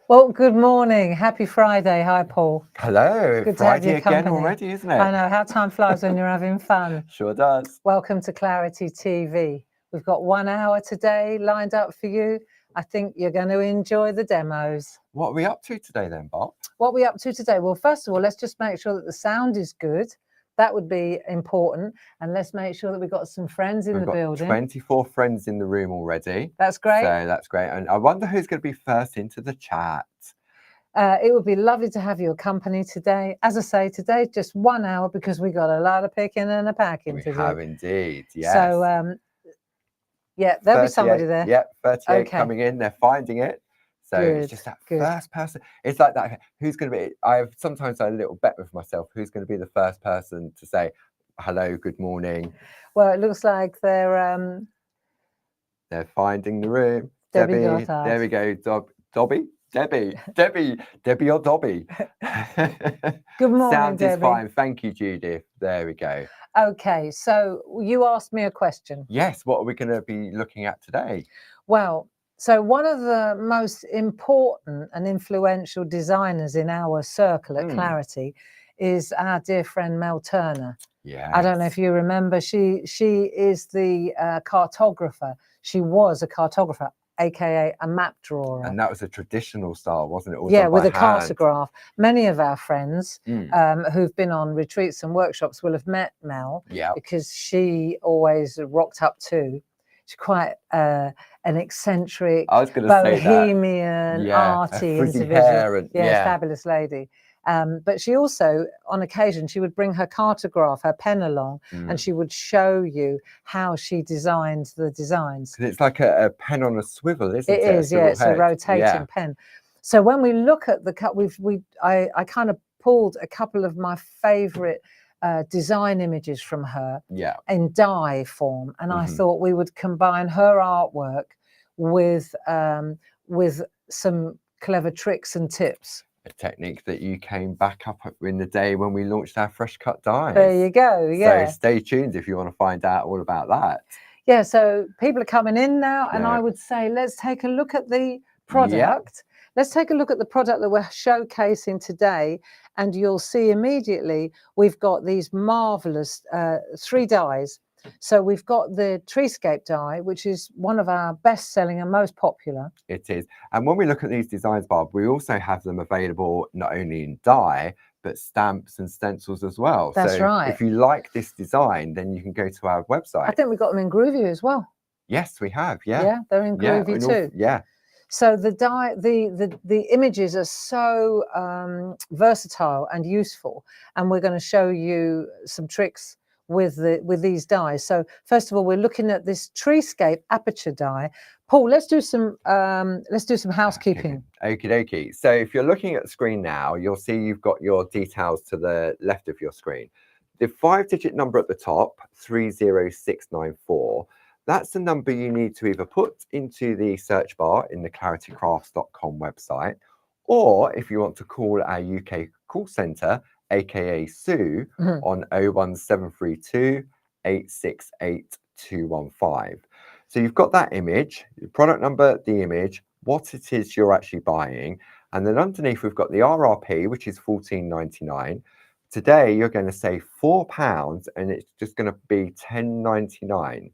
Well, good morning. Happy Friday. Hi, Paul. Hello, Good to have Friday your again company. already, isn't it? I know how time flies when you're having fun. Sure does. Welcome to Clarity TV. We've got 1 hour today lined up for you. I think you're going to enjoy the demos. What are we up to today then, Bob? What are we up to today? Well, first of all, let's just make sure that the sound is good. That would be important. And let's make sure that we've got some friends in the building. 24 friends in the room already. That's great. So that's great. And I wonder who's going to be first into the chat. It would be lovely to have your company today. As I say, today's just 1 hour because we got a lot of picking and a packing to do. We have indeed, yes. So, yeah, there'll be somebody there. Yep, 38 Okay. coming in. They're finding it. So it's just that first person. It's like that. Who's going to be? I've sometimes a little bet with myself. Who's going to be the first person to say hello, good morning? Well, it looks like they're finding the room. Debbie, there we go. Dobby. Debbie or Dobby. Good morning, Sound Debbie. is fine. Thank you, Judith. There we go. Okay, so you asked me a question. Yes, what are we going to be looking at today? Well, so one of the most important and influential designers in our circle at Clarity is our dear friend Mel Turner. Yeah. I don't know if you remember, she is the cartographer. She was a cartographer, aka a map drawer. And that was a traditional style, wasn't it? All yeah, done with by a cartograph. Many of our friends who've been on retreats and workshops will have met Mel, because she always rocked up too. She's quite an eccentric, bohemian, arty individual. Fabulous lady. But she also, on occasion, she would bring her cartograph, her pen along, and she would show you how she designed the designs. It's like a pen on a swivel, isn't it? It is, yeah. It's a rotating pen. So when we look at the cut, I kind of pulled a couple of my favourite design images from her in die form, and I thought we would combine her artwork with some clever tricks and tips. A technique that you came back up in the day when we launched our fresh cut dies. There you go. Yeah. So stay tuned if you want to find out all about that. Yeah. So people are coming in now, and I would say let's take a look at the product. Yep. Let's take a look at the product that we're showcasing today, and you'll see immediately we've got these marvelous 3 dies. So we've got the Treescape die, which is one of our best-selling and most popular. It is. And when we look at these designs, Bob, we also have them available not only in die, but stamps and stencils as well. That's right. If you like this design, then you can go to our website. I think we've got them in Groovy as well. Yes, we have. Yeah. Yeah, they're in Groovy too. Yeah. So the die, the images are so versatile and useful, and we're going to show you some tricks with these dies. So first of all, we're looking at this Treescape aperture die. Paul, let's do some housekeeping. Okie dokie. So if you're looking at the screen now, you'll see you've got your details to the left of your screen. The 5-digit number at the top, 30694. That's the number you need to either put into the search bar in the claritycrafts.com website, or if you want to call our UK call centre, aka Sue, on 01732 868 215. So you've got that image, your product number, the image, what it is you're actually buying, and then underneath we've got the RRP, which is $14.99. Today you're going to save £4, and it's just going to be $10.99.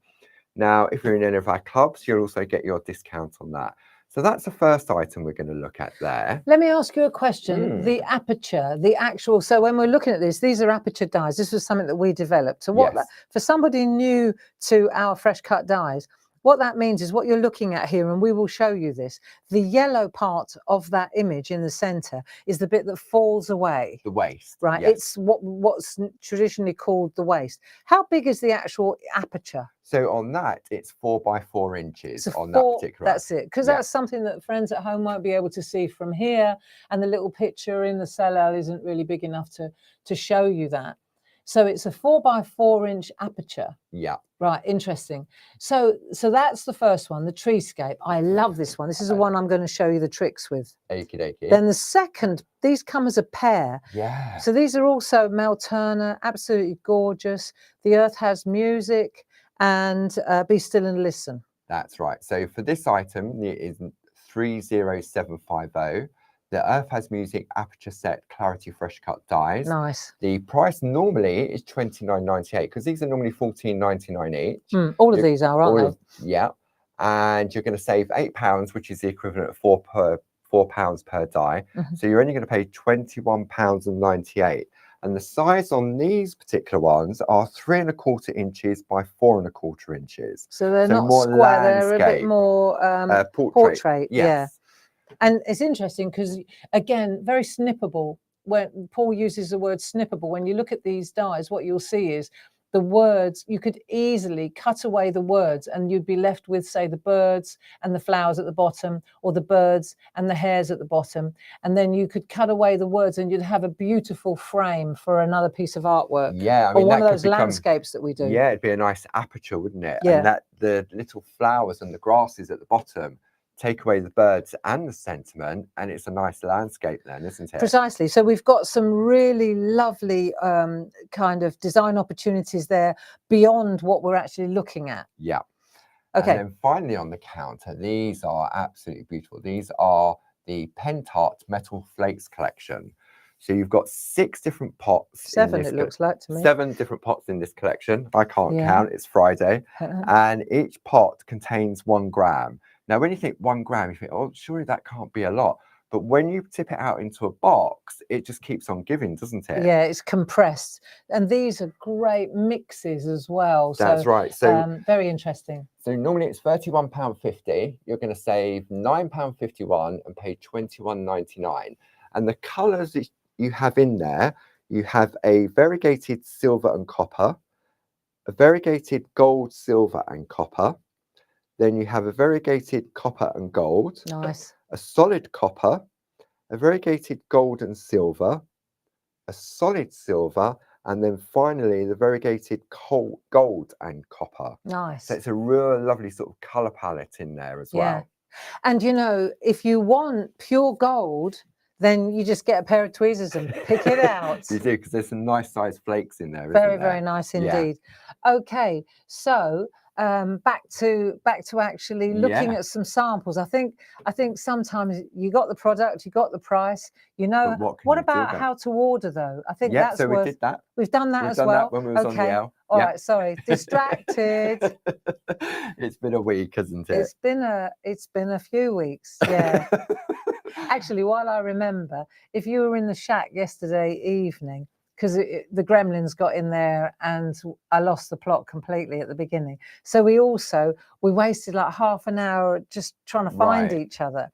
Now, if you're in any of our clubs, you'll also get your discount on that. So that's the first item we're going to look at there. Let me ask you a question. The aperture, the actual, so when we're looking at this, these are aperture dies. This was something that we developed. So what, for somebody new to our fresh cut dies, what that means is what you're looking at here, and we will show you this. The yellow part of that image in the center is the bit that falls away. The waist. Right. Yes. It's what's traditionally called the waist. How big is the actual aperture? So on that, it's 4 by 4 inches on that particular. That's it. Because that's something that friends at home won't be able to see from here. And the little picture in the cellar isn't really big enough to show you that. So it's a 4 by 4 inch aperture. Yeah. Right, interesting. So that's the first one, the Treescape. I love this one. This is the one I'm going to show you the tricks with. Okie dokie. Then the second, these come as a pair. Yeah. So these are also Mel Turner, absolutely gorgeous. The Earth Has Music and Be Still and Listen. That's right. So for this item, it is 30750. The Earth Has Music Aperture Set Clarity Fresh Cut dies. Nice. The price normally is £29.98 because these are normally £14.99 each. All of these are, aren't they? Yeah. And you're going to save £8, which is the equivalent of £4 per die. So you're only going to pay £21.98. And the size on these particular ones are 3 1/4 inches by 4 1/4 inches. So they're not more square, landscape. they're a bit more portrait. Yes. Yeah. And it's interesting because, again, very snippable. When Paul uses the word snippable, when you look at these dies, what you'll see is the words, you could easily cut away the words and you'd be left with, say, the birds and the flowers at the bottom, or the birds and the hares at the bottom. And then you could cut away the words and you'd have a beautiful frame for another piece of artwork. Yeah, I mean, or one of those landscapes that we do. Yeah, it'd be a nice aperture, wouldn't it? Yeah. And that the little flowers and the grasses at the bottom take away the birds and the sentiment, and it's a nice landscape then, isn't it? Precisely. So we've got some really lovely kind of design opportunities there beyond what we're actually looking at. Yeah. Okay. And then finally on the counter, these are absolutely beautiful. These are the Pentart Metal Flakes collection. So you've got 6 different pots. 7, it looks like to me. 7 different pots in this collection. I can't count. It's Friday. And each pot contains 1 gram. Now, when you think 1 gram, you think, oh, surely that can't be a lot. But when you tip it out into a box, it just keeps on giving, doesn't it? Yeah, it's compressed. And these are great mixes as well. That's right. So very interesting. So normally it's £31.50. You're going to save £9.51 and pay £21.99. And the colours that you have in there, you have a variegated silver and copper, a variegated gold, silver and copper. Then you have a variegated copper and gold. Nice. A solid copper, a variegated gold and silver, a solid silver, and then finally the variegated gold and copper. Nice. So it's a real lovely sort of colour palette in there as well. And you know, if you want pure gold, then you just get a pair of tweezers and pick it out. You do, because there's some nice sized flakes in there. Very, very nice indeed. Okay, so back to actually looking at some samples. I think sometimes you got the product, you got the price, you know. What about how to order though? I think that's so we did that. We've done that as well. That when we was on the L. All right, sorry, distracted. It's been a week, hasn't it? It's been a few weeks. Yeah. Actually, while I remember, if you were in the shack yesterday evening, because the gremlins got in there and I lost the plot completely at the beginning. So we wasted like half an hour just trying to find each other.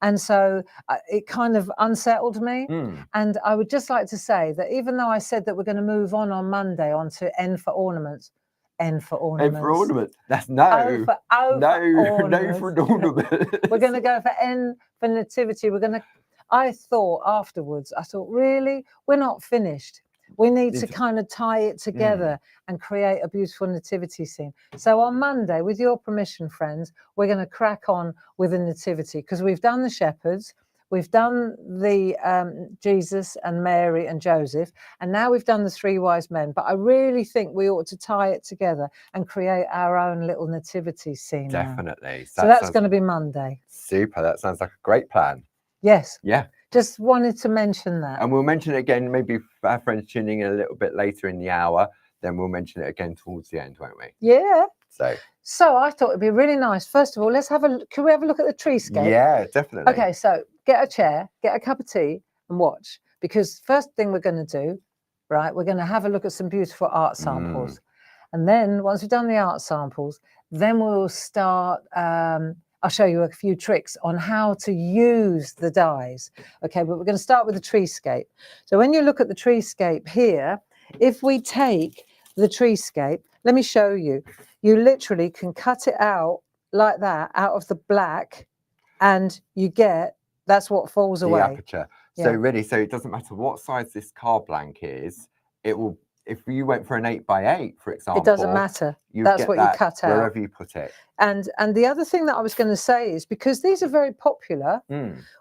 And so it kind of unsettled me. And I would just like to say that even though I said that we're going to move on Monday onto N for ornaments. N for ornaments. N for ornaments. That's no. No for ornaments. We're going to go for N for nativity. I thought afterwards, really, we're not finished. We need to kind of tie it together and create a beautiful nativity scene. So on Monday, with your permission, friends, we're going to crack on with a nativity, because we've done the shepherds, we've done the Jesus and Mary and Joseph, and now we've done the 3 wise men. But I really think we ought to tie it together and create our own little nativity scene. Definitely. So that's going to be Monday. Super. That sounds like a great plan. Yes. Yeah. Just wanted to mention that. And we'll mention it again, maybe for our friends tuning in a little bit later in the hour, then we'll mention it again towards the end, won't we? Yeah. So I thought it'd be really nice. First of all, can we have a look at the treescape? Yeah, definitely. Okay, so get a chair, get a cup of tea and watch. Because first thing we're going to do, right, we're going to have a look at some beautiful art samples. And then once we've done the art samples, then we'll start... I'll show you a few tricks on how to use the dies. Okay, but we're going to start with the treescape. So when you look at the treescape here, if we take the treescape, let me show you. You literally can cut it out like that, out of the black, and you get, that's what falls away. The aperture. So really, so it doesn't matter what size this card blank is, it will, if you went for an 8x8, for example, it doesn't matter. That's what you cut out. Wherever you put it. And the other thing that I was going to say is, because these are very popular,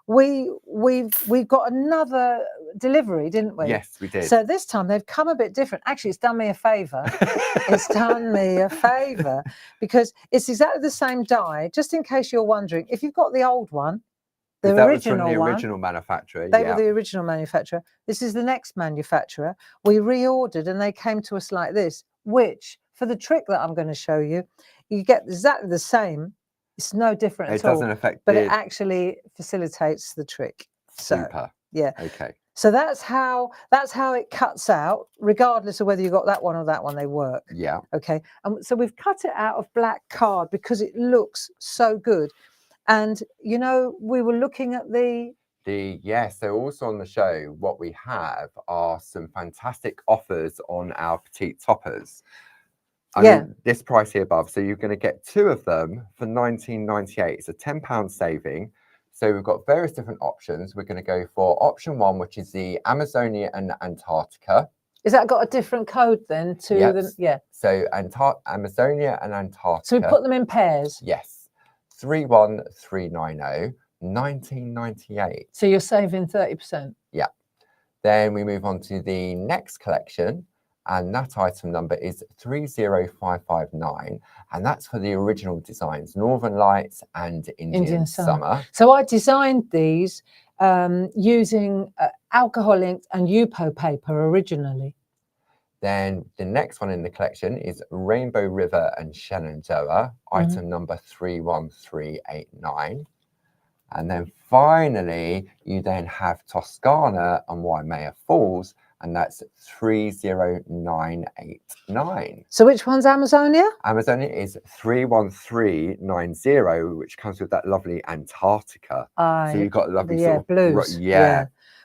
we've got another delivery, didn't we? Yes, we did. So this time they've come a bit different. Actually, it's done me a favour. It's done me a favour, because it's exactly the same die. Just in case you're wondering, if you've got the old one, The that was from original the one. original manufacturer. They were the original manufacturer. This is the next manufacturer. We reordered and they came to us like this, which for the trick that I'm going to show you, you get exactly the same. It's no different at all. It doesn't affect but it actually facilitates the trick. Super. So, yeah. Okay. So that's how it cuts out, regardless of whether you got that one or that one, they work. Yeah. Okay. And so we've cut it out of black card because it looks so good. And, you know, we were looking at so also on the show, what we have are some fantastic offers on our petite toppers. I mean, this price here above, so you're going to get 2 of them for £19.98. It's a £10 saving. So we've got various different options. We're going to go for option 1, which is the Amazonia and Antarctica. Is that got a different code then to the? Yeah. So Amazonia and Antarctica. So we put them in pairs. Yes. 31390, 1998. So you're saving 30%. Yeah. Then we move on to the next collection, and that item number is 30559, and that's for the original designs, Northern Lights and Indian Summer. So I designed these using alcohol ink and Yupo paper originally. Then the next one in the collection is Rainbow River and Shenandoah, item number 31389. And then finally, you then have Toscana and Waimea Falls, and that's 30989. So which one's Amazonia? Amazonia is 31390, which comes with that lovely Antarctica. So you've got lovely sort of blues.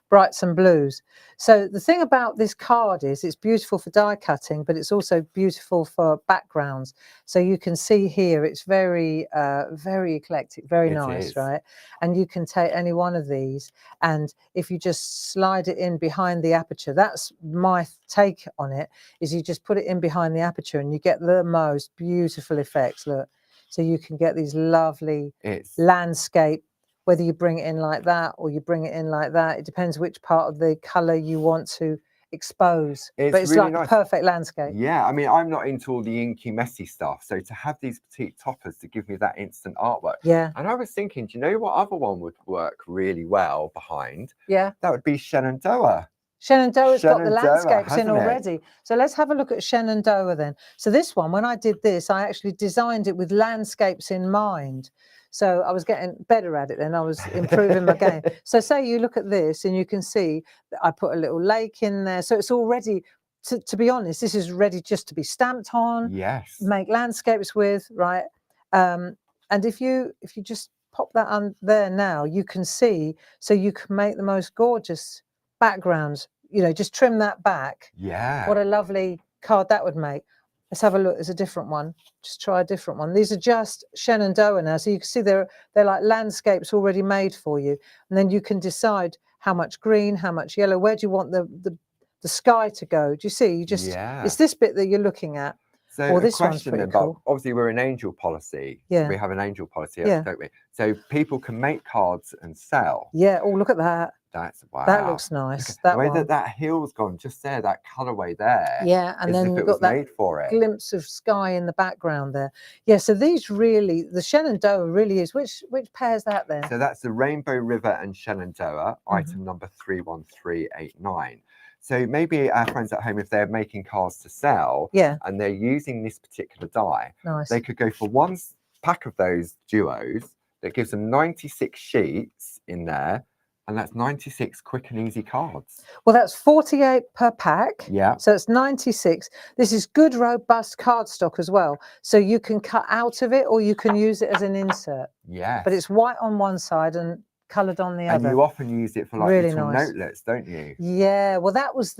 Brights and blues. So the thing about this card is it's beautiful for die cutting, but it's also beautiful for backgrounds. So you can see here it's very very eclectic, very nice, right? And you can take any one of these, and if you just slide it in behind the aperture, that's my take on it, is you just put it in behind the aperture and you get the most beautiful effects. Look, so you can get these lovely landscape, whether you bring it in like that or you bring it in like that. It depends which part of the colour you want to expose. But it's really like a perfect landscape. Yeah, I mean, I'm not into all the inky, messy stuff. So to have these petite toppers to give me that instant artwork. Yeah. And I was thinking, do you know what other one would work really well behind? Yeah. That would be Shenandoah. Shenandoah's got the landscapes in already. So let's have a look at Shenandoah then. So this one, when I did this, I actually designed it with landscapes in mind. So I was getting better at it then. I was improving my game. So say you look at this and you can see that I put a little lake in there. So it's already, to be honest, this is ready just to be stamped on. Yes. Make landscapes with, right? And if you just pop that on there now, you can see, so you can make the most gorgeous backgrounds. You know, just trim that back. Yeah. What a lovely card that would make. Let's have a look. There's a different one. Just try a different one. These are just Shenandoah now. So you can see they're like landscapes already made for you. And then you can decide how much green, how much yellow. Where do you want the sky to go? Do you see? You just, it's this bit that you're looking at. So this one's pretty cool. Obviously, we're an angel policy. Yeah. So we have an angel policy, don't we? So people can make cards and sell. Yeah. Oh, look at that. That's wow. That looks nice. The way that hill's gone, just there, that colourway there. Yeah, and then you've got that made for it. Glimpse of sky in the background there. Yeah, so these really, the Shenandoah really is. Which pair's that then? So that's the Rainbow River and Shenandoah, item number 31389. So maybe our friends at home, if they're making cards to sell, and they're using this particular die, they could go for one pack of those duos that gives them 96 sheets in there. And that's 96 quick and easy cards. Well, that's 48 per pack. Yeah. So it's 96. This is good, robust cardstock as well. So you can cut out of it or you can use it as an insert. Yeah. But it's white on one side and coloured on the other. And you often use it for like really little notelets, don't you? Yeah. Well, that was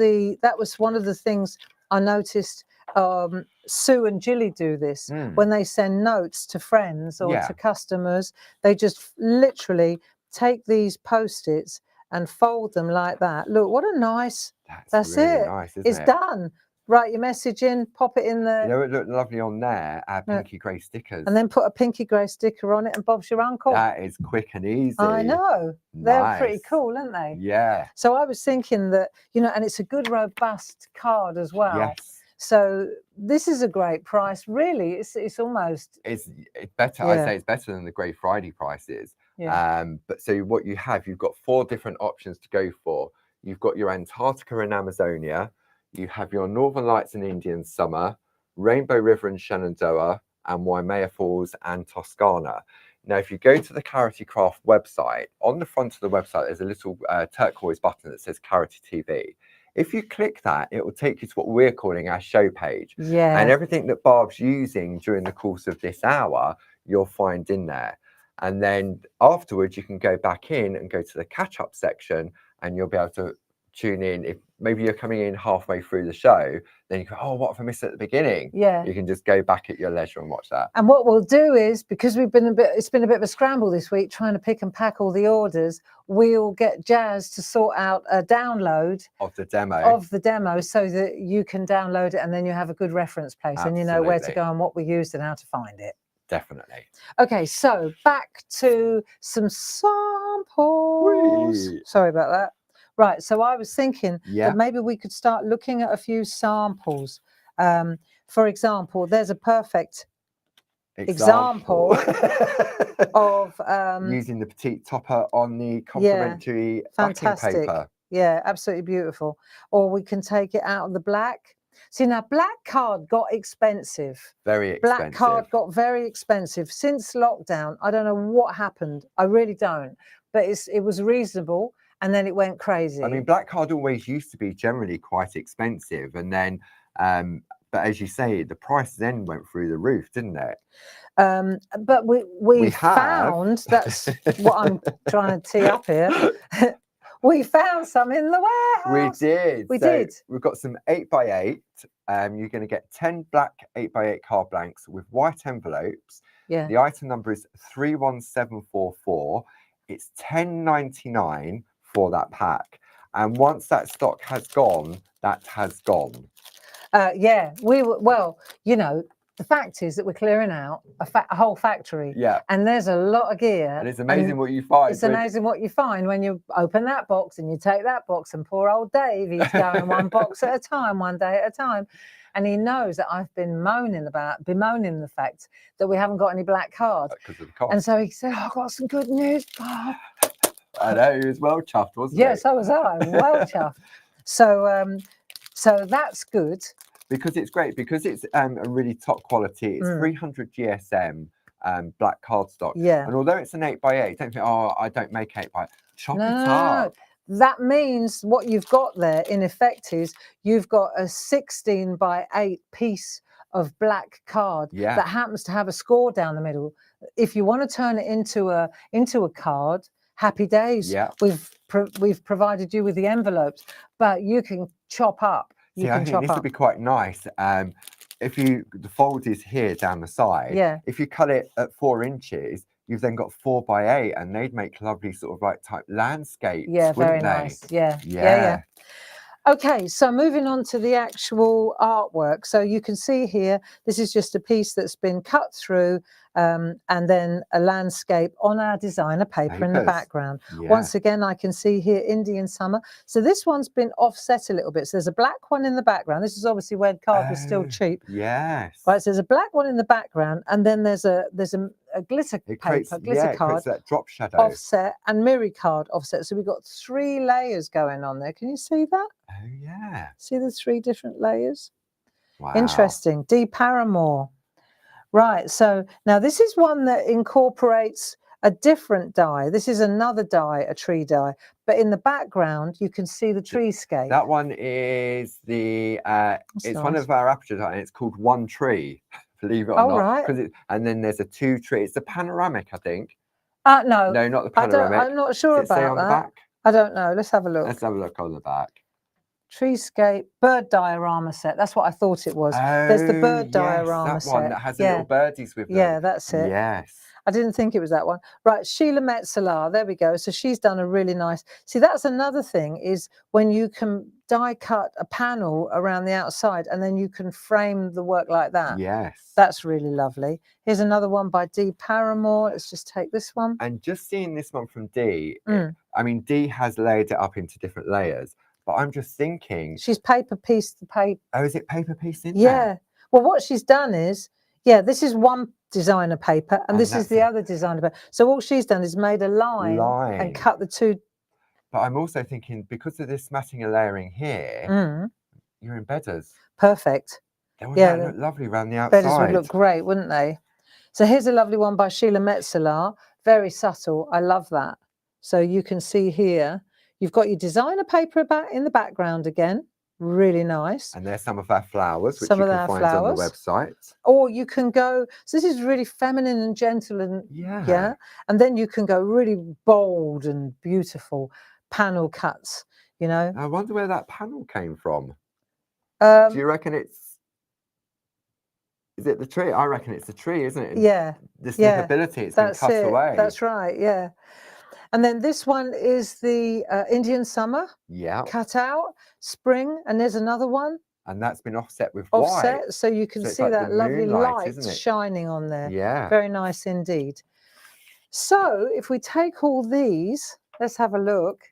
one of the things I noticed. Sue and Jilly do this when they send notes to friends or to customers. They just literally take these Post-its and fold them like that. Look, what a nice, that's really it. Nice, isn't it's done. Write your message in, pop it in there. You know, it looked lovely on there, our pinky grey stickers. And then put a pinky grey sticker on it and Bob's your uncle. That is quick and easy. I know. They're pretty cool, aren't they? Yeah. So I was thinking that, you know, and it's a good, robust card as well. Yes. So this is a great price. Really, it's almost... It's better. I'd say it's better than the Grey Friday prices. But so what you've got 4 different options to go for. You've got your Antarctica and Amazonia, you have your Northern Lights and Indian Summer, Rainbow River and Shenandoah, and Waimea Falls and Toscana. Now, if you go to the Clarity Craft website, on the front of the website, there's a little turquoise button that says Clarity TV. If you click that, it will take you to what we're calling our show page. And everything that Barb's using during the course of this hour, you'll find in there. And then afterwards, you can go back in and go to the catch-up section, and you'll be able to tune in. If maybe you're coming in halfway through the show, then you go, oh, what have I missed at the beginning? You can just go back at your leisure and watch that. And what we'll do is, because it's been a bit of a scramble this week trying to pick and pack all the orders, we'll get Jazz to sort out a download of the demo so that you can download it, and then you have a good reference place and you know where to go and what we used and how to find it. Definitely. Okay, so back to some samples. Sorry about that. Right, so I was thinking that maybe we could start looking at a few samples. For example, there's a perfect example of using the petite topper on the complementary backing paper. Yeah, absolutely beautiful. Or we can take it out of the black. See, now black card got expensive. Very expensive. Black card got very expensive since lockdown. I don't know what happened. I really don't. But it was reasonable, and then it went crazy. I mean, black card always used to be generally quite expensive, and then, but as you say, the price then went through the roof, didn't it? But we found, that's what I'm trying to tee up here. We found some in the warehouse. We did. We did. We've got some 8x8. You're going to get 10 black 8x8 card blanks with white envelopes. Yeah. The item number is 31744. It's $10.99 for that pack. And once that stock has gone, that has gone. Yeah, well, you know, the fact is that we're clearing out a whole factory. Yeah. And there's a lot of gear. And it's amazing what you find. It's amazing what you find when you open that box and you take that box, and poor old Dave, he's going one box at a time, one day at a time. And he knows that I've been bemoaning the fact that we haven't got any black cards. Because of the cost. And so he said, I've got some good news, Bob. I know, he was well chuffed, wasn't he? Yeah, so was I. Well chuffed. So that's good. Because it's great, because it's a really top quality. It's 300 GSM black cardstock. Yeah. And although it's an 8x8, don't think, oh, I don't make 8x8. Chop it up. No. That means what you've got there, in effect, is you've got a 16x8 piece of black card that happens to have a score down the middle. If you want to turn it into a card, happy days. Yeah. We've provided you with the envelopes, but you can chop up. See, I think this would be quite nice. If the fold is here down the side. Yeah. If you cut it at 4 inches, you've then got 4x8, and they'd make lovely sort of like type landscapes. Yeah, very they? nice. Yeah. Okay, so moving on to the actual artwork. So you can see here, this is just a piece that's been cut through, and then a landscape on our designer paper in the background. Yeah. Once again, I can see here Indian Summer. So this one's been offset a little bit. So there's a black one in the background. This is obviously when card was still cheap. Yes. Right, so there's a black one in the background, and then there's a glitter paper, glitter card, that drop shadow offset, and mirror card offset. So we've got 3 layers going on there. Can you see that? Oh yeah. See the 3 different layers? Wow. Interesting. D. Paramore. Right. So now this is one that incorporates a different die. This is another die, a tree die. But in the background, you can see the treescape. That one is the it's one of our aperture die, and it's called One Tree. Believe it or not. Right. And then there's a 2 tree. It's the panoramic, I think. No, not the panoramic. I'm not sure about that. On the back? I don't know. Let's have a look. Let's have a look on the back. Treescape bird diorama set. That's what I thought it was. There's the bird diorama set. That one that has the little birdies with them. Yeah, that's it. Yes. I didn't think it was that one. Right, Sheila Metzeler. There we go. So she's done a really nice. See, that's another thing, is when you can die cut a panel around the outside and then you can frame the work like that. Yes. That's really lovely. Here's another one by D. Paramore. Let's just take this one. And just seeing this one from D, I mean, D has layered it up into different layers, but I'm just thinking. She's paper pieced the paper. Oh, is it paper pieced in there? Well, what she's done is, Yeah, this is one designer paper, and this is the other designer paper. So all she's done is made a line and cut the two. But I'm also thinking, because of this matting and layering here, your embedders. Perfect. They would look lovely around the outside. Embedders would look great, wouldn't they? So here's a lovely one by Sheila Metzeler. Very subtle. I love that. So you can see here, you've got your designer paper in the background again. Really nice. And there's some of our flowers, which you can find on the website. Or you can go, so this is really feminine and gentle, and and then you can go really bold and beautiful panel cuts, you know. I wonder where that panel came from. Do you reckon is it the tree? I reckon it's the tree, isn't it? Yeah. This nippability, it's been cut away. That's right, yeah. And then this one is the Indian summer. Yeah. Cut out, spring, and there's another one. And that's been offset with white. So you can see like that lovely light shining on there. Yeah. Very nice indeed. So if we take all these, let's have a look.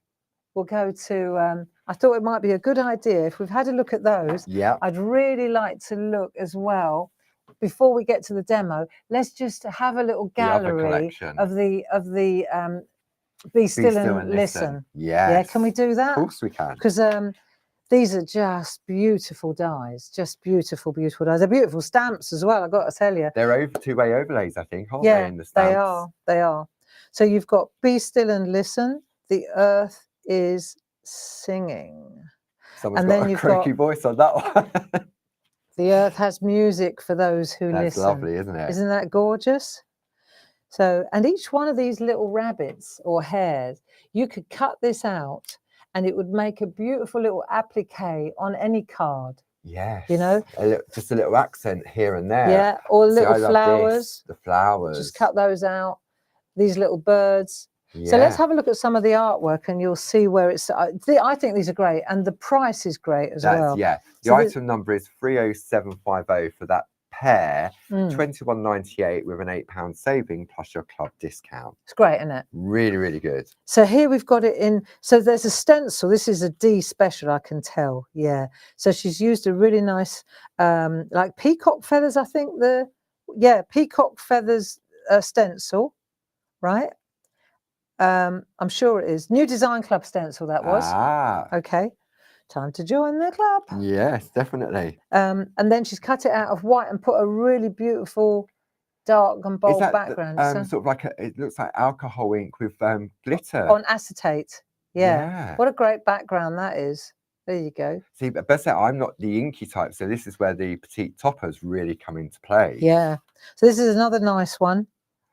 We'll go to, I thought it might be a good idea if we've had a look at those. Yeah. I'd really like to look as well, before we get to the demo, let's just have a little gallery of the Be Still and Listen. Yes. Yeah, can we do that? Of course we can. Because these are just beautiful dies, just beautiful, beautiful dies. They're beautiful stamps as well, I've got to tell you. They're two-way overlays, I think, aren't they, in the stamps? They are. So you've got Be Still and Listen, the earth is singing. Someone's got a croaky voice on that one. The earth has music for those who listen. That's lovely, isn't it? Isn't that gorgeous? So, and each one of these little rabbits or hares, you could cut this out and it would make a beautiful little applique on any card. Yes. You know? Just a little accent here and there. Yeah, or little flowers. The flowers. Just cut those out. These little birds. Yeah. So let's have a look at some of the artwork and you'll see where it's, I think these are great, and the price is great as well. Yeah, the item number is 30750 for that pair, £21.98 with an £8 saving plus your club discount. It's great, isn't it? Really, really good. So here we've got it in, so there's a stencil. This is a D special, I can tell. Yeah. So she's used a really nice, like peacock feathers, I think peacock feathers stencil, right? I'm sure it is. New Design Club stencil, that was. Okay. Time to join the club. Yes, definitely. And then she's cut it out of white and put a really beautiful dark and bold background. Sort of like it looks like alcohol ink with glitter. On acetate. Yeah. What a great background that is. There you go. See, but best that I'm not the inky type, so this is where the petite toppers really come into play. Yeah. So this is another nice one.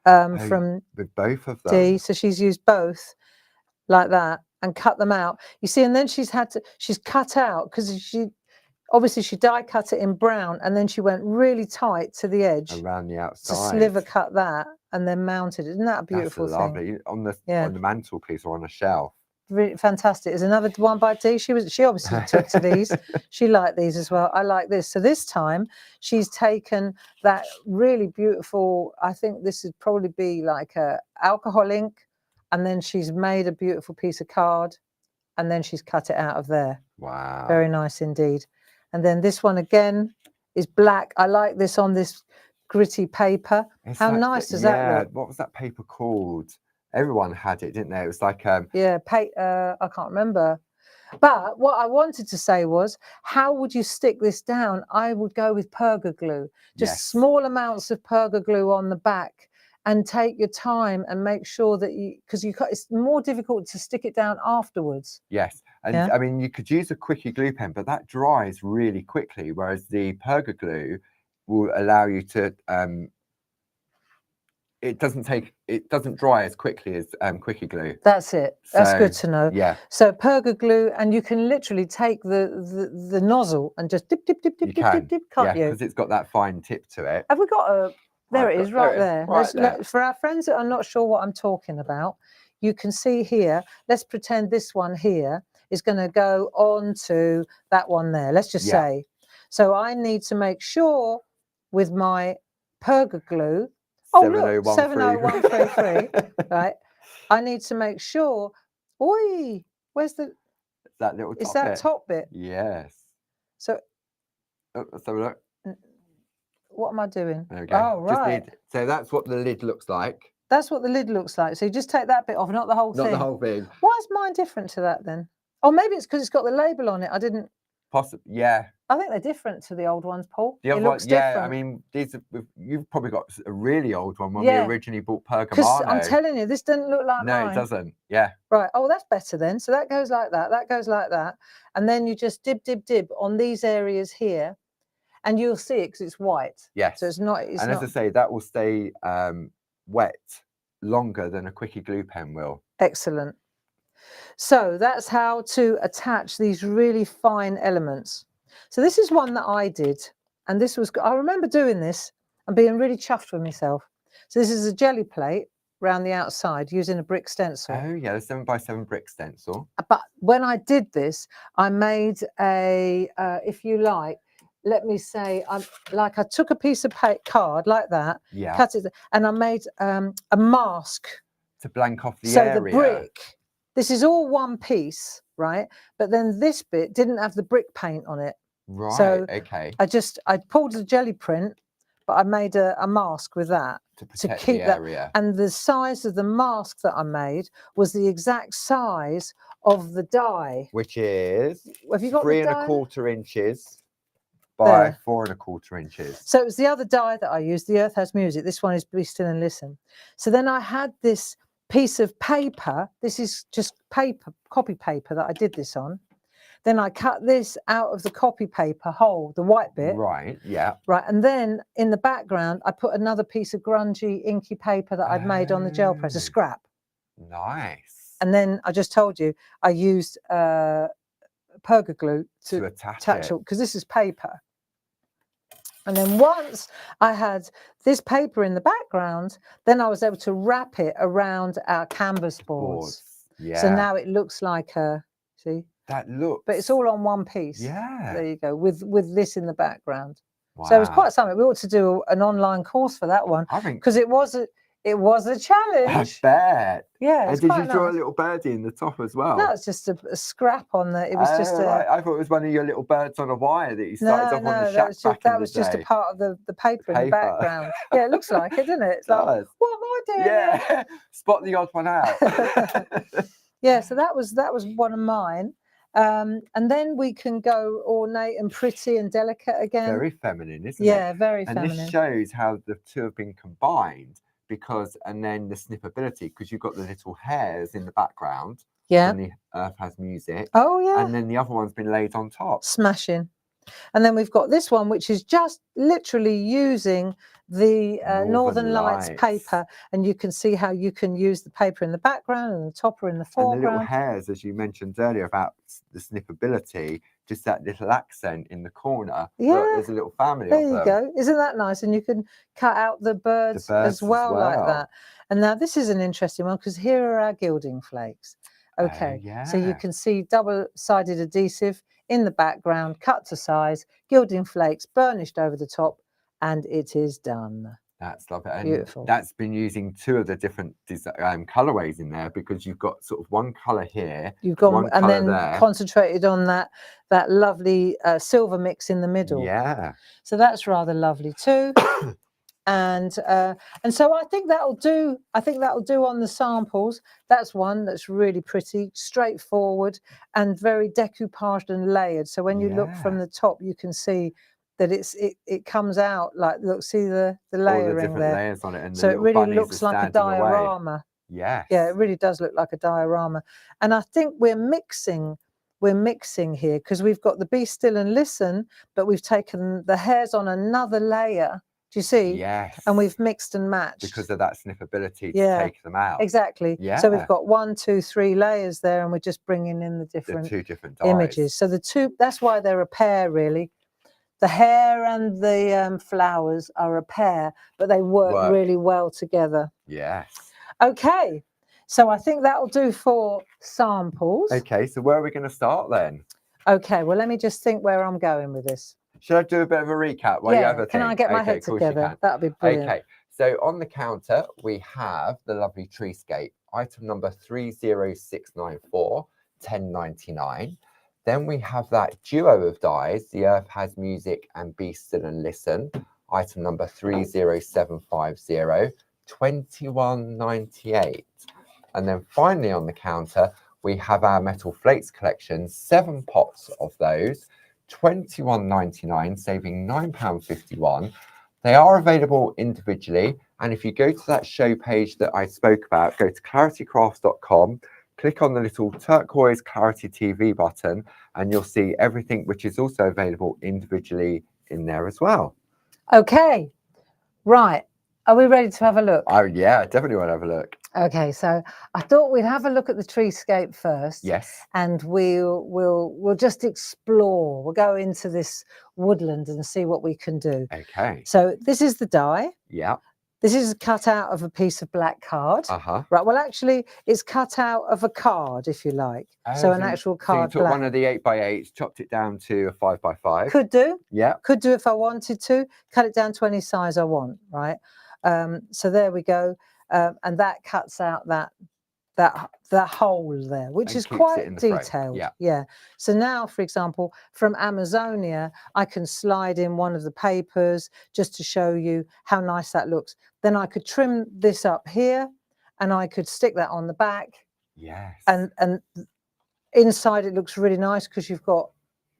From with both of them. D, so she's used both like that and cut them out. You see, and then she's cut out because she die cut it in brown, and then she went really tight to the edge around the outside. To sliver cut that and then mounted it. Isn't that a beautiful thing? Lovely on the mantelpiece or on a shelf. Really fantastic. There's another one by D. She obviously took to these. She liked these as well. I like this. So this time she's taken that really beautiful, I think this would probably be like a alcohol ink, and then she's made a beautiful piece of card, and then she's cut it out of there. Wow. Very nice indeed. And then this one again is black. I like this on this gritty paper. How nice does that look? What was that paper called? Everyone had it, didn't they? It was like I can't remember. But what I wanted to say was, how would you stick this down? I would go with perga glue, just small amounts of perga glue on the back, and take your time and make sure that it's more difficult to stick it down afterwards. Yes, and I mean you could use a quickie glue pen, but that dries really quickly, whereas the perga glue will allow you to it doesn't dry as quickly as quickie glue. That's it. That's good to know. Yeah. So perga glue, and you can literally take the nozzle and just dip, can't you? Yeah, because it's got that fine tip to it. Have we got a? There it is, right there. For our friends that are not sure what I'm talking about, you can see here. Let's pretend this one here is going to go on to that one there. Let's just say. So I need to make sure with my perga glue. Oh, look, 70133, right? I need to make sure. Oi, where's that little top bit? Is that top bit? Yes. So, let's have a look. what am I doing? There we go. Oh, right. So that's what the lid looks like. That's what the lid looks like. So you just take that bit off, not the whole thing. Not the whole thing. Why is mine different to that then? Oh, maybe it's because it's got the label on it. I didn't. Possibly, yeah. I think they're different to the old ones, Paul. The other it looks one, yeah. different. I mean, you've probably got a really old one when Yeah. we originally bought Pergamano. Because I'm telling you, this doesn't look like mine. No, it doesn't. Yeah. Right. Oh, that's better then. So that goes like that. That goes like that. And then you just dib, dib, dib on these areas here. And you'll see it because it's white. Yes. So it's not. It's and not... as I say, that will stay wet longer than a quickie glue pen will. Excellent. So that's how to attach these really fine elements. So this is one that I did. And this was, I remember doing this and being really chuffed with myself. So this is a jelly plate around the outside using a brick stencil. Oh yeah, the 7x7 brick stencil. But when I did this, I made a, if you like, let me say, I took a piece of card like that, cut it, and I made a mask to blank off the area. So the brick, this is all one piece, right? But then this bit didn't have the brick paint on it. Right. So okay. I pulled the jelly print, but I made a mask with that to keep the area. And the size of the mask that I made was the exact size of the die, which is have you got 3 1/4 inches by 4 1/4 inches. So it was the other die that I used. The Earth Has Music. This one is Be Still and Listen. So then I had this piece of paper. This is just paper, copy paper that I did this on. Then I cut this out of the copy paper hole, the white bit. Right, yeah. Right, and then in the background, I put another piece of grungy, inky paper that I'd made on the gel press, a scrap. Nice. And then I just told you, I used perga glue to attach it, because this is paper. And then once I had this paper in the background, then I was able to wrap it around our canvas boards. Yeah. So now it looks like a, see? That looks. But it's all on one piece. Yeah. There you go, with this in the background. Wow. So it was quite something. We ought to do an online course for that one. I think. Because it was a challenge. I bet. Yeah. And did you draw a little birdie in the top as well? No, it's just a scrap on the. It was just a. Right. I thought it was one of your little birds on a wire that you started off on the shack that was just a part of the paper in the background. Yeah, it looks like it, doesn't it? It's like, what am I doing? Yeah. Spot the odd one out. Yeah, so that was one of mine. And then we can go ornate and pretty and delicate again. Very feminine, isn't it? Yeah, very feminine. And this shows how the two have been combined, and then the snippability, because you've got the little hairs in the background. Yeah. And the Earth Has Music. Oh, yeah. And then the other one's been laid on top. Smashing. And then we've got this one, which is just literally using the Northern Lights paper. And you can see how you can use the paper in the background and the topper in the foreground. And the little hairs, as you mentioned earlier about the snippability, just that little accent in the corner. Yeah. Look, there's a little family there of them. You go. Isn't that nice? And you can cut out the birds as well like that. And now this is an interesting one, because here are our gilding flakes. Okay. Yeah. So you can see double-sided adhesive in the background, cut to size, gilding flakes burnished over the top, and it is done. That's lovely. And beautiful. That's been using 2 of the different colorways in there, because you've got sort of one color here, you've got one and then there. Concentrated on that lovely silver mix in the middle. Yeah. So that's rather lovely too. And so I think that'll do. I think that'll do on the samples. That's one that's really pretty, straightforward, and very decoupaged and layered. So when you look from the top, you can see that it comes out like, look, see the layering all the different there. Layers on it, and so it really looks like a diorama. Yes. Yeah, it really does look like a diorama. And I think we're mixing here, because we've got the Be Still and Listen, but we've taken the hairs on another layer. Do you see? Yes. And we've mixed and matched. Because of that snippability to take them out. Exactly. Yeah. So we've got 1, 2, 3 layers there, and we're just bringing in the 2 different dyes. images. So that's why they're a pair, really. The hair and the flowers are a pair, but they work really well together. Yes. Okay. So I think that'll do for samples. Okay. So where are we going to start then? Okay. Well, let me just think where I'm going with this. Should I do a bit of a recap while you have a think? Can I get my head together? That'd be brilliant. Okay, so on the counter, we have the lovely treescape, item number 30694, 10.99. Then we have that duo of dies, the Earth Has Music and Be Still and Listen, item number 30750, £21.98. And then finally on the counter, we have our metal flakes collection, 7 pots of those, £21.99, saving £9.51. They are available individually. And if you go to that show page that I spoke about, go to claritycrafts.com, click on the little turquoise Clarity TV button, and you'll see everything which is also available individually in there as well. Okay, right. Are we ready to have a look? Oh yeah, I definitely want to have a look. Okay, so I thought we'd have a look at the treescape first. Yes. And we'll just explore. We'll go into this woodland and see what we can do. Okay. So this is the die. Yeah. This is cut out of a piece of black card. Right. Well, actually, it's cut out of a card, if you like. So an actual card. So you took one of the 8x8s, chopped it down to a 5x5. Could do. Yeah. Could do if I wanted to. Cut it down to any size I want. Right. So there we go. And that cuts out that hole there, which is quite detailed. Yeah. So now, for example, from Amazonia, I can slide in one of the papers just to show you how nice that looks. Then I could trim this up here, and I could stick that on the back. Yes. And inside it looks really nice because you've got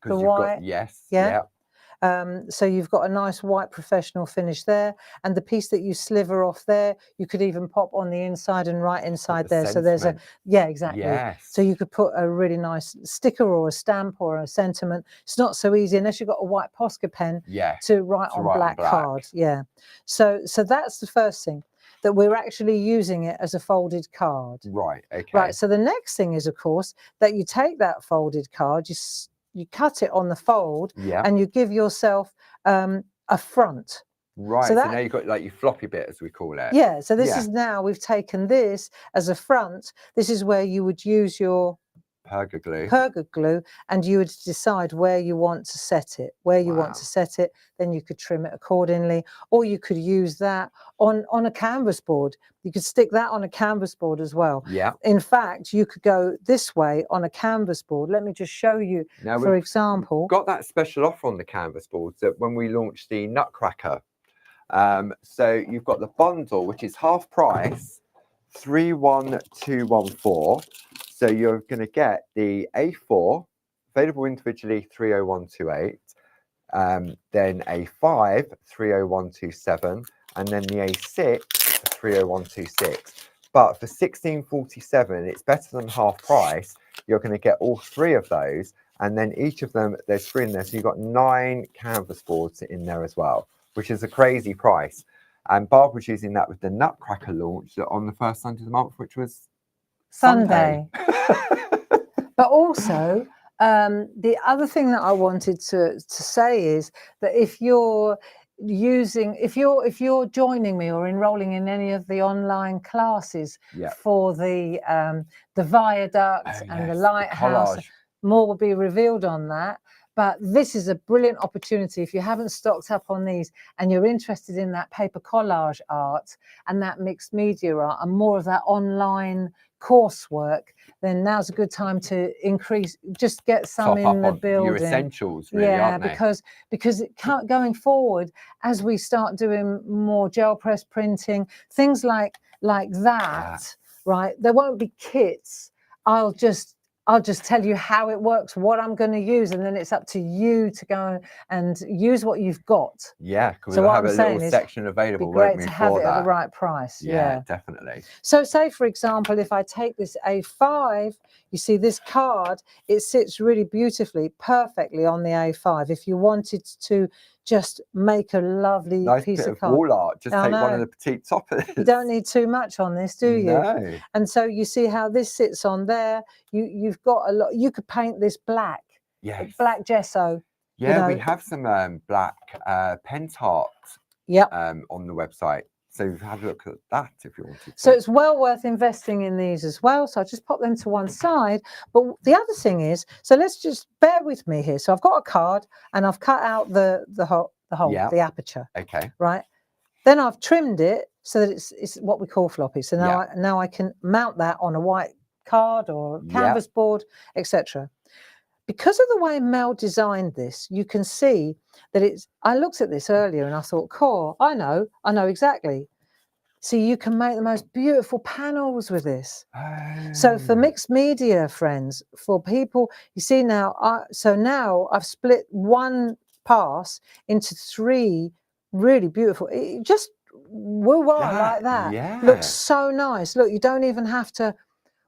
the white. Yes. Yeah. So you've got a nice white professional finish there, and the piece that you sliver off there, you could even pop on the inside and right inside there. So there's a, yeah, exactly. Yes. So you could put a really nice sticker or a stamp or a sentiment. It's not so easy unless you've got a white Posca pen to write on black card. Yeah. So that's the first thing, that we're actually using it as a folded card. Right. Okay. Right. So the next thing is, of course, that you take that folded card, you cut it on the fold, and you give yourself a front. Right. So now you've got like your floppy bit, as we call it. Yeah. So this is now, we've taken this as a front. This is where you would use your Perga glue, and you would decide where you want to set it, then you could trim it accordingly, or you could use that on a canvas board. You could stick that on a canvas board as well. Yeah. In fact, you could go this way on a canvas board. Let me just show you, now, for example. Got that special offer on the canvas boards that when we launched the Nutcracker. So you've got the bundle, which is half price, 31214. So you're going to get the A4, available individually, 30128, then A5, 30127, and then the A6, 30126. But for 1647, it's better than half price. You're going to get all 3 of those, and then each of them, there's 3 in there. So you've got 9 canvas boards in there as well, which is a crazy price. And Barb was using that with the Nutcracker launch on the first Sunday of the month, which was Sunday. But also, the other thing that I wanted to say is that if you're joining me or enrolling in any of the online classes for the viaduct and the lighthouse, more will be revealed on that. But this is a brilliant opportunity. If you haven't stocked up on these and you're interested in that paper collage art and that mixed media art and more of that online coursework, then now's a good time to just get some in the building. Your essentials, really, aren't they? because it can't, going forward, as we start doing more gel press printing, things like that, right? There won't be kits. I'll just tell you how it works, what I'm going to use, and then it's up to you to go and use what you've got. Yeah, because we'll have a little section available. It'd be great to have it at the right price. Yeah, definitely. So say, for example, if I take this A5, you see this card, it sits really beautifully, perfectly on the A5. If you wanted to just make a lovely piece of card. Wall art. Just take one of the petite toppers. You don't need too much on this, do you? No. And so you see how this sits on there. You've got a lot. You could paint this black. Yes. Black gesso. Yeah, we have some black pentart on the website. So have a look at that if you wanted to. So it's well worth investing in these as well. So I'll just pop them to one side. But the other thing is, so let's just bear with me here. So I've got a card and I've cut out the hole, the aperture. Okay. Right. Then I've trimmed it so that it's what we call floppy. So now I can mount that on a white card or canvas board, etc. because of the way Mel designed this, you can see that it's, I looked at this earlier and I thought, cool, I know exactly. See, you can make the most beautiful panels with this. So for mixed media friends, for people, you see now, so now I've split one pass into 3 really beautiful, just woo-wah like that. Looks so nice. Look, you don't even have to,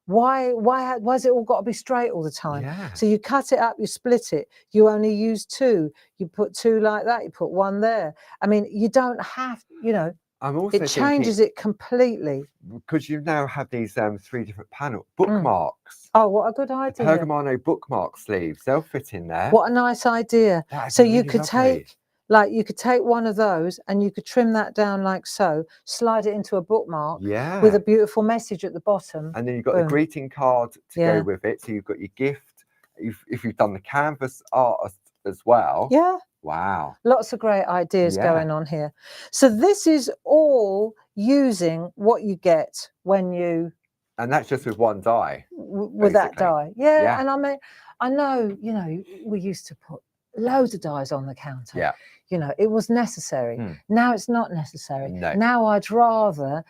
why's it all got to be straight all the time? So you cut it up, you split it, you only use 2, you put 2 like that, you put 1 there. I mean, you don't have, you know, I'm also it changes it completely. Because you now have these 3 different panel bookmarks. Oh, what a good idea. Pergamano bookmark sleeves, they'll fit in there. What a nice idea. So you could take, like, you could take one of those and you could trim that down like so, slide it into a bookmark with a beautiful message at the bottom. And then you've got the greeting card to go with it. So you've got your gift. If you've done the canvas art as well. Yeah. Wow. Lots of great ideas going on here. So this is all using what you get when you... And that's just with one die. With that die. Yeah. And I mean, I know, you know, we used to put loads of dies on the counter. Yeah. You know, it was necessary. Now it's not necessary. No. Now I'd rather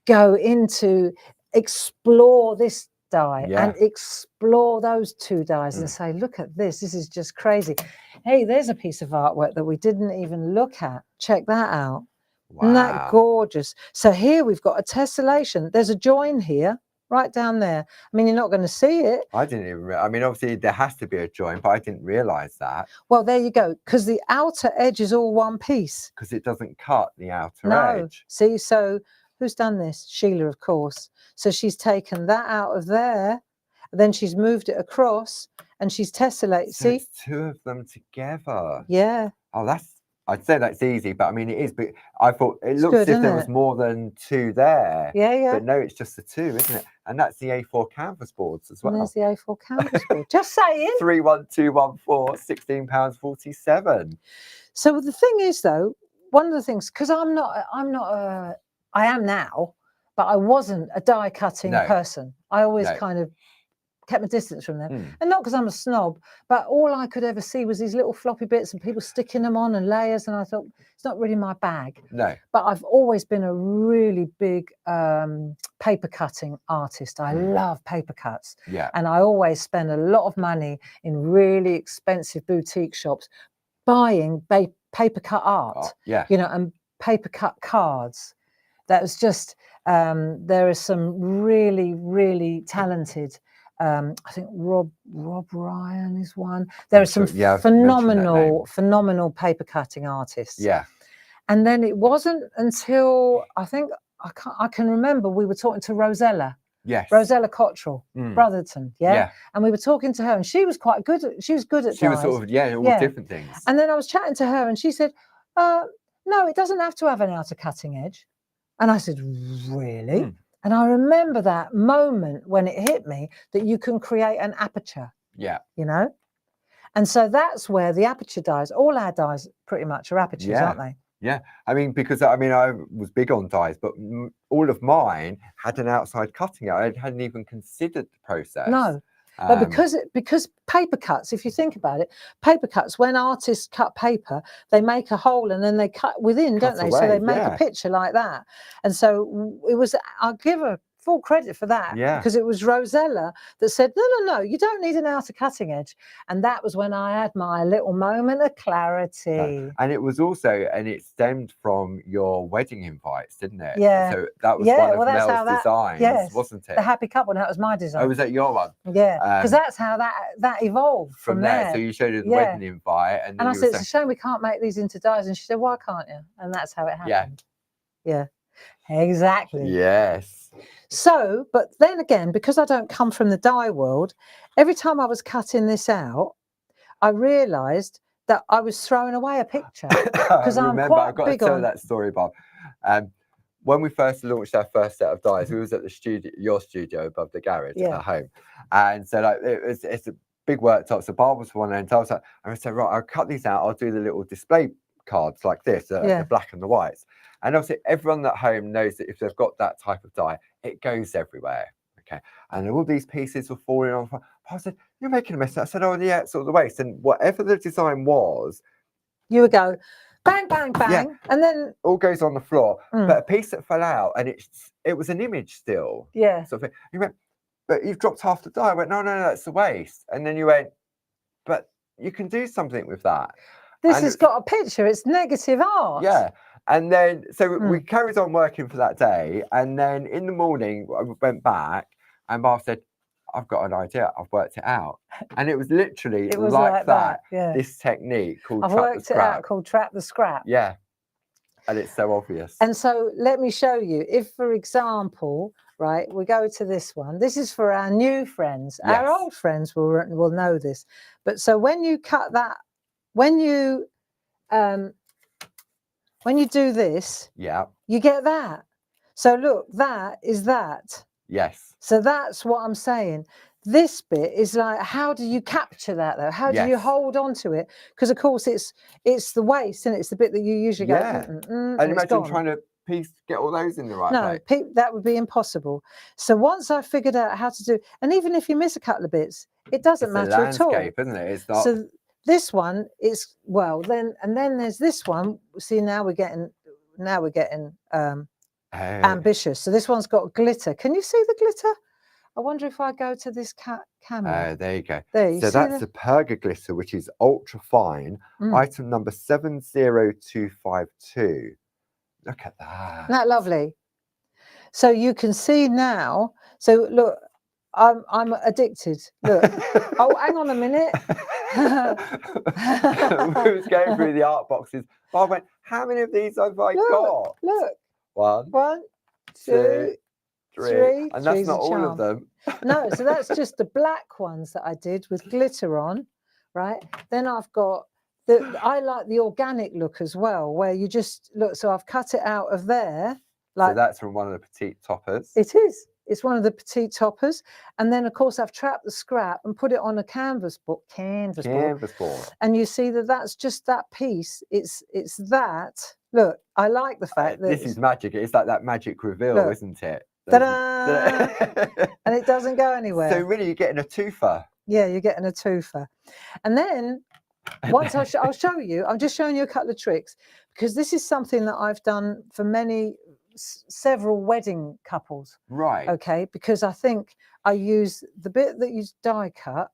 go into explore this die and explore those 2 dies and say, look at this. This is just crazy. Hey, there's a piece of artwork that we didn't even look at. Check that out. Wow. Isn't that gorgeous? So here we've got a tessellation. There's a join here, right down there. I mean, you're not going to see it. I didn't even, I mean, obviously there has to be a join, but I didn't realise that. Well, there you go. Because the outer edge is all one piece. Because it doesn't cut the outer edge. See, so who's done this? Sheila, of course. So she's taken that out of there, then she's moved it across, and she's tessellated. So see, it's 2 of them together. Yeah. Oh, I'd say that's easy, but I mean it is. But I thought it looks as if there was more than 2 there. Yeah. But no, it's just the 2, isn't it? And that's the A4 canvas boards as well. And there's the A4 canvas board. Just saying. 31214, £16.47. So the thing is, though, one of the things, because I am now, but I wasn't a die cutting person. I always kind of kept my distance from them. And not because I'm a snob, but all I could ever see was these little floppy bits and people sticking them on and layers. And I thought, it's not really my bag. No. But I've always been a really big paper cutting artist. I love paper cuts. Yeah. And I always spend a lot of money in really expensive boutique shops buying paper cut art, you know, and paper cut cards. That was just, there are some really, really talented, I think Rob Ryan is one. There are some phenomenal paper cutting artists. Yeah. And then it wasn't until I think I can remember we were talking to Rosella. Yes. Rosella Cottrell, Brotherton. Yeah. And we were talking to her, and she was quite good. She was good at She was sort of all different things. And then I was chatting to her, and she said, "No, it doesn't have to have an outer cutting edge." And I said, "Really?" And I remember that moment when it hit me that you can create an aperture. Yeah. You know? And so that's where the aperture dies, all our dies pretty much are apertures, aren't they? Yeah. I mean, because I was big on dies, but all of mine had an outside cutting out. I hadn't even considered the process. No. But because paper cuts, if you think about it, paper cuts, when artists cut paper, they make a hole and then they cut within, don't they? So they make a picture like that. And so it was, I'll give her full credit for that, because it was Rosella that said, no, you don't need an outer cutting edge. And that was when I had my little moment of clarity. And it was also, and it stemmed from your wedding invites, didn't it? Yeah. So that was one of Mel's designs, wasn't it? The happy couple, that was my design. Oh, was that your one? Yeah, because that's how that evolved from there. So you showed her the wedding invite. And I said, it's a shame we can't make these into dies. And she said, why can't you? And that's how it happened. Yeah, exactly. Yes. So, but then again, because I don't come from the die world, every time I was cutting this out, I realised that I was throwing away a picture. Because I've got to tell that story, Bob. When we first launched our first set of dies, we was at the studio, your studio above the garage at home, and so like it's a big worktop. So Bob was one end. So I said, right, I'll cut these out. I'll do the little display cards like this, the black and the whites. And obviously, everyone at home knows that if they've got that type of die, it goes everywhere. Okay, and all these pieces were falling off. I said, you're making a mess. I said, oh yeah, it's all the waste. And whatever the design was, you would go bang, bang, bang, and then all goes on the floor. But a piece that fell out, and it was an image still. Yeah. Sort of thing. You went, but you've dropped half the die. I went, no, that's the waste. And then you went, but you can do something with that. This has got a picture. It's negative art. Yeah. And then, so we carried on working for that day. And then in the morning, I went back and Mark said, I've got an idea. I've worked it out. And it was literally like that. Yeah. This technique called I've worked it out called Trap the Scrap. Yeah. And it's so obvious. And so let me show you. If, for example, right, we go to this one. This is for our new friends. Yes. Our old friends will know this. But so when you cut that, when you do this, you get that. So look, that is that. Yes. So that's what I'm saying. This bit is like, how do you capture that though? How do you hold on to it? Because of course it's the waste, and it's the bit that you usually go. And imagine trying to get all those in the right place. No, that would be impossible. So once I figured out how to do, and even if you miss a couple of bits, it doesn't matter at all. It's a landscape, isn't it? It's not. So this one is then there's this one. See, now we're getting ambitious. So this one's got glitter. Can you see the glitter? I wonder if I go to this camera. There you go. So that's the Perga glitter, which is ultra fine. Item number 70252. Look at that. Isn't that lovely? So you can see now. So look, I'm addicted. Look. Oh, hang on a minute. We was going through the art boxes. I went, how many of these have I got? Look. One, two, three. And that's not all of them. No, so that's just the black ones that I did with glitter on, right? Then I've got I like the organic look as well, where you just look. So I've cut it out of there. So that's from one of the petite toppers. It is. It's one of the petite toppers. And then, of course, I've trapped the scrap and put it on a canvas board. And you see that's just that piece. It's that. Look, I like the fact that this is magic. It's like that magic reveal, isn't it? Ta-da! And it doesn't go anywhere. So really, you're getting a twofer. Yeah, you're getting a twofer. And then once I'll show you. I'm just showing you a couple of tricks, because this is something that I've done for several wedding couples. Right. Okay, because I think I use the bit that you die cut.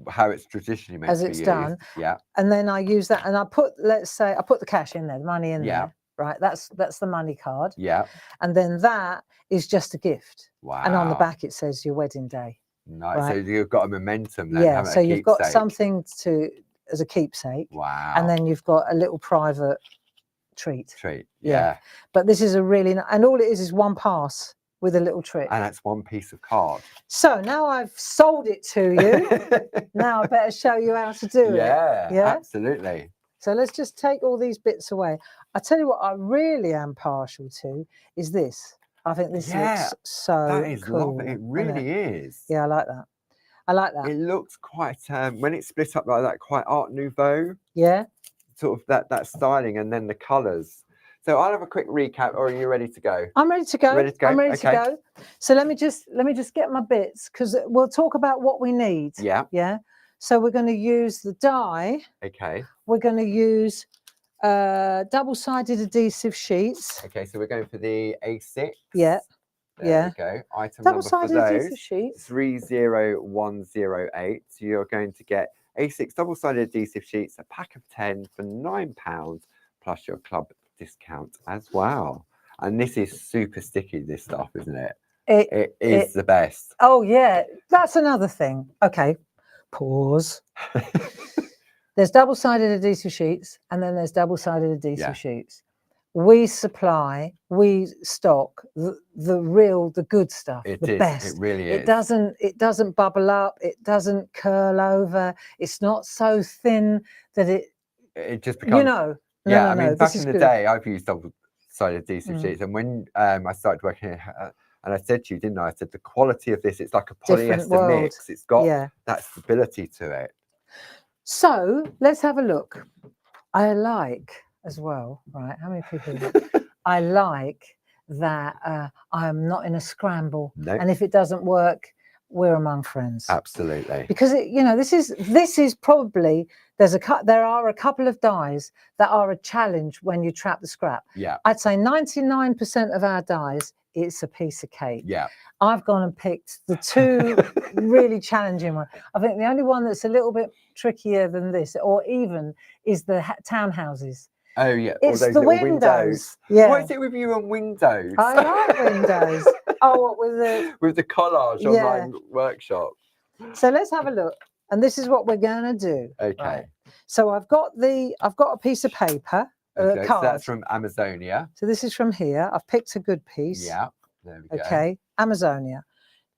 How it's traditionally meant as it's done. Yeah. And then I use that, and I put, let's say, I put the cash in there, the money in there. Right. That's the money card. Yeah. And then that is just a gift. Wow. And on the back it says your wedding day. Nice. Right? So you've got a momentum then. Yeah. So you've got something as a keepsake. Wow. And then you've got a little private treat. Yeah. But this is and all it is one pass with a little trick. And that's one piece of card. So now I've sold it to you. Now I better show you how to do it. Yeah, absolutely. So let's just take all these bits away. I tell you what I really am partial to is this. I think this looks so that is cool. Lovely. It really is. Yeah, I like that. I like that. It looks quite, when it's split up like that, quite Art Nouveau. Yeah. Sort of that styling, and then the colours. So I'll have a quick recap, or are you ready to go? I'm ready to go. Ready to go? I'm ready to go. So let me just get my bits, because we'll talk about what we need. Yeah. Yeah. So we're going to use the die. Okay. We're going to use double-sided adhesive sheets. Okay, so we're going for the A6. Yeah. There we go. Item number for those, sheets. 30108. So you're going to get A6 double-sided adhesive sheets, a pack of 10 for £9, plus your club discount as well. And this is super sticky, this stuff, isn't it? It is the best. Oh, yeah. That's another thing. Okay. Pause. There's double-sided adhesive sheets, and then there's double-sided adhesive sheets. We stock the good stuff, the best. It really is. It doesn't bubble up. It doesn't curl over. It's not so thin that it just becomes. I mean, back in the day, I've used double-sided adhesive sheets, and when I started working here, and I said to you, didn't I? I said the quality of this, it's like a polyester mix. It's got that stability to it. So let's have a look. I like as well, right? How many people? I like that I'm not in a scramble, and if it doesn't work, we're among friends. Absolutely. Because this is probably there are a couple of dies that are a challenge when you trap the scrap. Yeah. I'd say 99% of our dies, it's a piece of cake. Yeah. I've gone and picked the two really challenging ones. I think the only one that's a little bit trickier than this, or even, is the townhouses. Oh yeah, It's all those the little windows. Yeah. Yeah. What is it with you on windows? I like windows. Oh, what with the collage online workshop. So let's have a look, and this is what we're going to do. Okay. Right. So I've got a piece of paper, okay, card. So that's from Amazonia. So this is from here. I've picked a good piece. Yeah. There we go. Okay, Amazonia,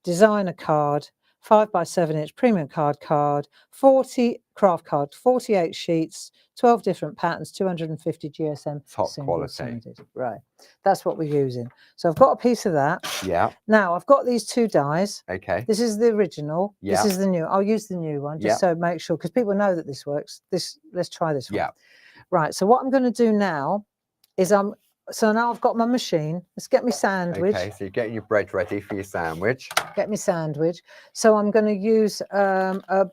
designer card, 5x7-inch premium card, 40 craft card, 48 sheets, 12 different patterns, 250 GSM. Top quality. Right, that's what we're using. So I've got a piece of that. Yeah. Now I've got these two dies. Okay. This is the original. Yeah. This is the new. I'll use the new one just so make sure, because people know that this works. Let's try this one. Yeah. Right. So what I'm going to do now is so now I've got my machine. Let's get me sandwich. Okay, so you're getting your bread ready for your sandwich. Get me sandwich. So I'm going to use a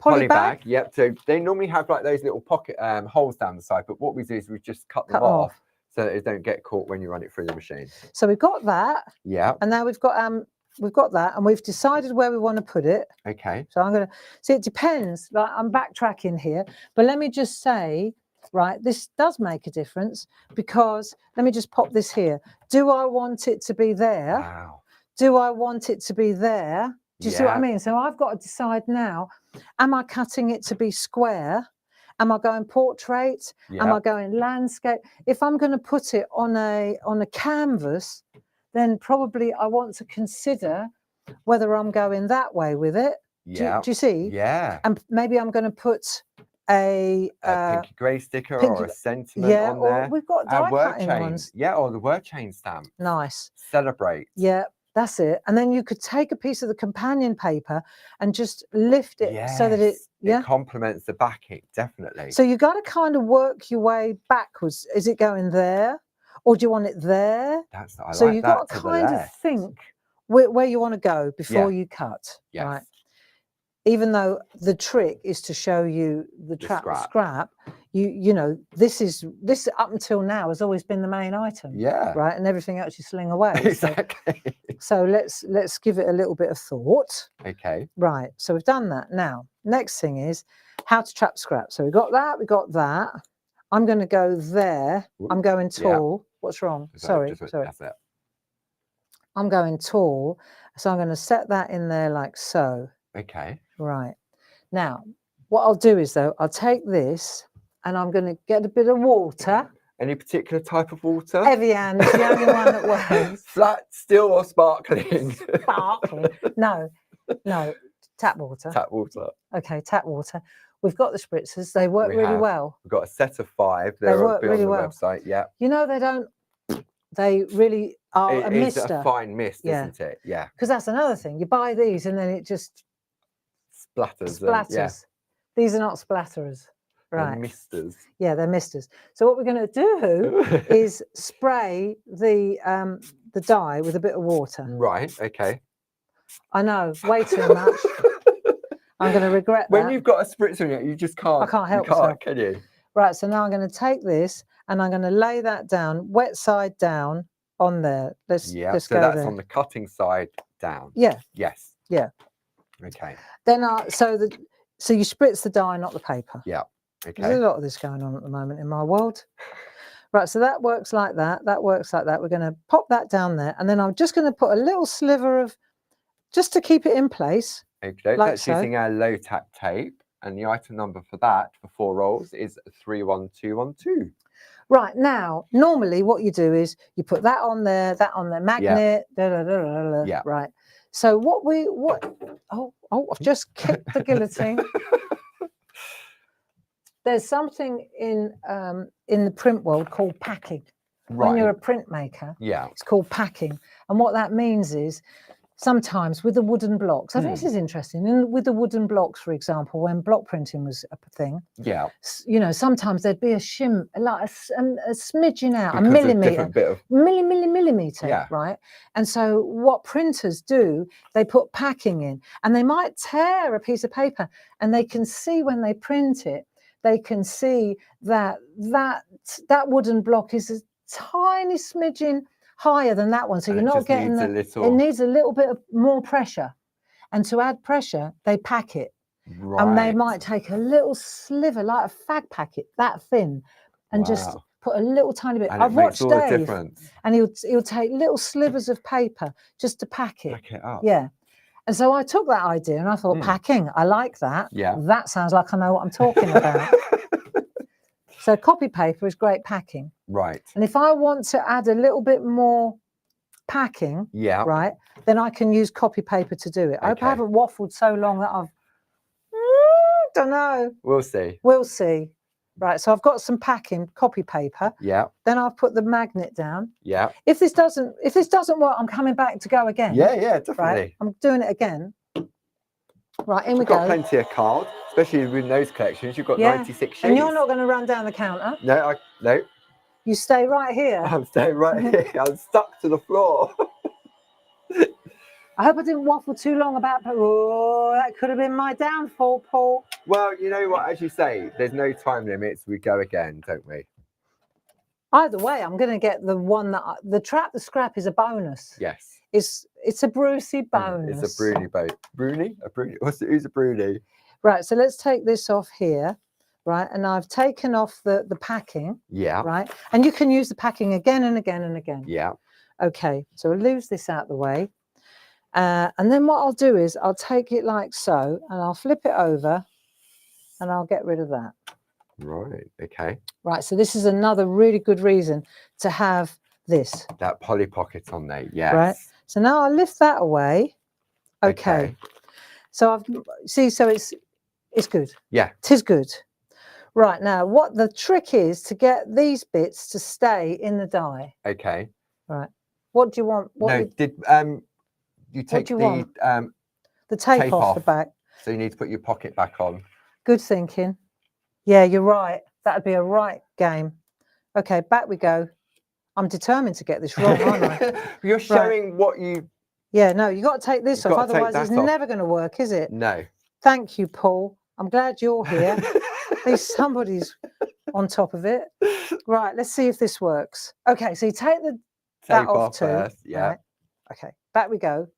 poly bag. Yep. So they normally have like those little pocket holes down the side, but what we do is we just cut them off so that it don't get caught when you run it through the machine. So we've got that. Yeah. And now we've got that, and we've decided where we want to put it. Okay. So I'm going to see. It depends. Like, I'm backtracking here, but let me just say. Right, this does make a difference, because let me just pop this here. Do I want it to be there? Wow. Do I want it to be there? Do you see what I mean? So I've got to decide now, am I cutting it to be square? Am I going portrait? Am I going landscape? If I'm going to put it on a canvas, then probably I want to consider whether I'm going that way with it. Yeah. Do you see? Yeah. And maybe I'm going to put a pinky grey sticker or a sentiment on there. Or we've got die cutting ones. Yeah, or the word chain stamp. Nice. Celebrate. Yeah, that's it. And then you could take a piece of the companion paper and just lift it so that it complements the backing, definitely. So you got to kind of work your way backwards. Is it going there, or do you want it there? So you got to kind of think where you want to go before you cut. Yes. Right. Even though the trick is to show you the scrap, you know, this up until now has always been the main item. Yeah. Right, and everything else you sling away. Exactly. So let's give it a little bit of thought. Okay. Right. So we've done that. Now, next thing is how to trap scrap. So we got that. I'm going to go there. I'm going tall. What's wrong? Sorry. That's it. I'm going tall. So I'm going to set that in there like so. Okay. Right. Now, what I'll do is, though, I'll take this and I'm going to get a bit of water. Any particular type of water? Evian is the only one that works. Flat, still, or sparkling? Sparkling. No, tap water. Tap water. Okay, tap water. We've got the spritzers. They work really well. We've got a set of 5. They work really well. On the website, yeah. You know, they really are a mister. It's a fine mist, isn't it? Yeah. Because that's another thing. You buy these and then it just splatters. These are not splatterers. Right. They're misters. Yeah, they're misters. So what we're going to do is spray the dye with a bit of water. Right, okay. I know, way too much. I'm going to regret that. When you've got a spritzer in it, you just can't. I can't help myself. Can you? Right, so now I'm going to take this and I'm going to lay that down, wet side down on there. Let's so go that's there. on the cutting side down. Yeah. Yes. Yeah. Okay. Then so you spritz the dye, not the paper. Yeah. Okay. There's a lot of this going on at the moment in my world. Right, so that works like that. That works like that. We're going to pop that down there, and then I'm just going to put a little sliver of, just to keep it in place. Okay, that's using our low tack tape, and the item number for that for 4 rolls is 31212. Right, now normally what you do is you put that on there, magnet. Yeah. Right. So I've just kicked the guillotine. There's something in the print world called packing. Right. When you're a printmaker, it's called packing. And what that means is sometimes with the wooden blocks. I think this is interesting. And with the wooden blocks, for example, when block printing was a thing, yeah, you know, sometimes there'd be a shim, like a smidging out, because a millimeter, different bit of millimeter, right? And so what printers do, they put packing in, and they might tear a piece of paper, and they can see when they print it, they can see that that wooden block is a tiny smidgen higher than that one, so you're not getting it needs a little bit of more pressure, and to add pressure they pack it, and they might take a little sliver like a fag packet that thin and just put a little tiny bit. And I've watched Dave, and he'll take little slivers of paper just to pack it up. Yeah. And so I took that idea and I thought, packing, I like that. Yeah, that sounds like I know what I'm talking about. So copy paper is great packing. Right. And if I want to add a little bit more packing, right, then I can use copy paper to do it. I hope I haven't waffled so long that I've, don't know. We'll see. We'll see. Right, so I've got some packing, copy paper. Yeah. Then I've put the magnet down. Yeah. If this doesn't work, I'm coming back to go again. Yeah, definitely. Right? I'm doing it again. Right, in we go. Got plenty of cards, especially with those collections. You've got 96 sheets. And you're not going to run down the counter. No, no. You stay right here. I'm staying right here. I'm stuck to the floor. I hope I didn't waffle too long about. Oh, that could have been my downfall, Paul. Well, you know what? As you say, there's no time limits. We go again, don't we? Either way, I'm going to get the one that the trap the scrap is a bonus. Yes. It's a Brucey bonus. It's a Bruni boat. Bruni? A Bruni? Who's a Bruni? Right. So let's take this off here. Right. And I've taken off the packing. Yeah. Right. And you can use the packing again and again and again. Yeah. Okay. So I'll lose this out the way. And then what I'll do is I'll take it like so and I'll flip it over and I'll get rid of that. Right. Okay. Right. So this is another really good reason to have this. That Polly Pocket on there. Yes. Right. So now I'll lift that away. Okay. So I've so it's good. Yeah. 'Tis good. Right. Now what the trick is to get these bits to stay in the die. Okay. Right. What do you want? You take the tape off the back. So you need to put your pocket back on. Good thinking. Yeah, you're right. That'd be a right game. Okay, back we go. I'm determined to get this wrong, aren't I? You're showing what you... Yeah, no, you got to take this off. Otherwise, it's never going to work, is it? No. Thank you, Paul. I'm glad you're here. At least somebody's on top of it. Right, let's see if this works. Okay, so you take the that off too. First, yeah. Right. Okay, back we go.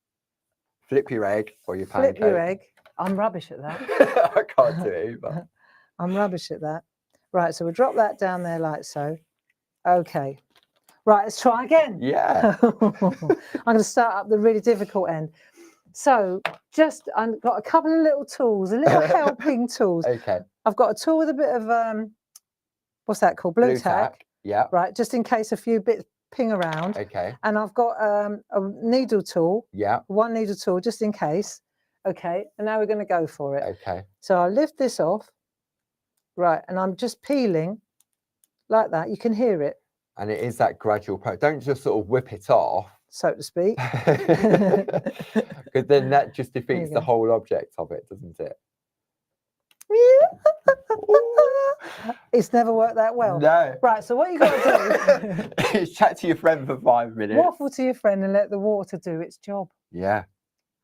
Flip your egg or your pancake. Flip your egg. I'm rubbish at that. I can't do it either. I'm rubbish at that. Right, so we'll drop that down there like so. Okay. Right, let's try again. Yeah. I'm going to start up the really difficult end. So I've got a couple of little tools, a little helping tools. Okay. I've got a tool with a bit of, what's that called? Blue tack. Yeah. Right, just in case a few bits ping around. Okay. And I've got a needle tool. Yeah. One needle tool, just in case. Okay, and now we're going to go for it. Okay. So I'll lift this off. Right, and I'm just peeling like that. You can hear it. And it is that gradual process. Don't just sort of whip it off, so to speak. Because then that just defeats the whole object of it, doesn't it? It's never worked that well. No. Right, so what you got to do is chat to your friend for 5 minutes. Waffle to your friend and let the water do its job. Yeah.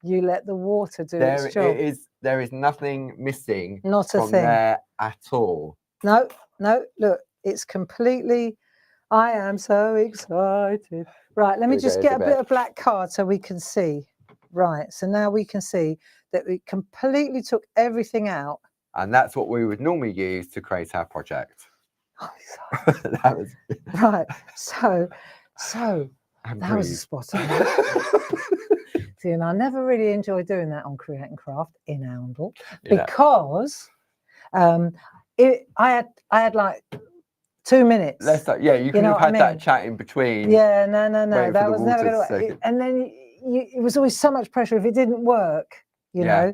You let the water do its job. There is nothing missing Not a from thing. there at all. No, look, it's completely... I am so excited. Right, let me just get a bit of black card so we can see. Right, so now we can see that we completely took everything out. And that's what we would normally use to create our project. Oh, that was... Right, so that was a spot on. See, and I never really enjoy doing that on Create and Craft in Oundle because I had like 2 minutes. You could have had that chat in between. Yeah, no. That was never going to work. And then it was always so much pressure if it didn't work, you know,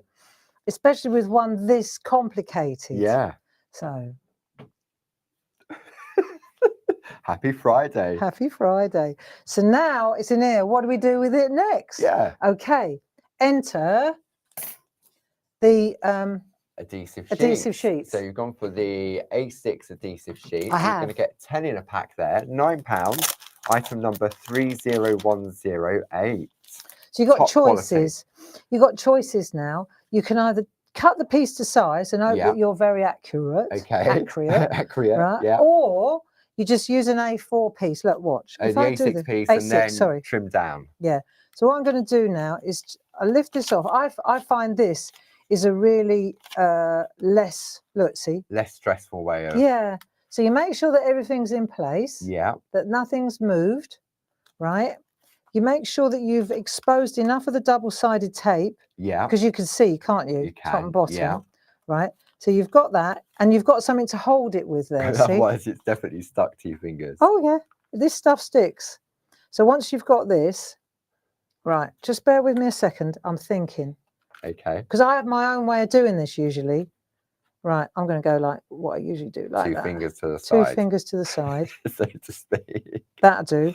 especially with one this complicated. Yeah. So. Happy Friday. Happy Friday. So now it's in here. What do we do with it next? Yeah. Okay. Enter the adhesive sheets. So you've gone for the A6 adhesive sheet. I have. You're going to get 10 in a pack there. £9. Item number 30108. So you've got choices. You've got choices now. You can either cut the piece to size and hope that you're very accurate. Okay. Accurate. Right? Yeah. Or you just use an A4 piece. Look, watch. The A6 piece and then trim down. Yeah. So what I'm going to do now is I lift this off. I find this is a really less stressful way of. Yeah. So you make sure that everything's in place. Yeah. That nothing's moved, right? You make sure that you've exposed enough of the double-sided tape. Yeah. Because you can see, can't you? You can. Top and bottom. Yeah. Right. So you've got that, and you've got something to hold it with there. Otherwise, it's definitely stuck to your fingers. Oh yeah, this stuff sticks. So once you've got this, right, just bear with me a second. I'm thinking. Okay. Because I have my own way of doing this usually. Right, I'm going to go like what I usually do, like that. 2 fingers to the side. 2 fingers to the side. So to speak. That'll do.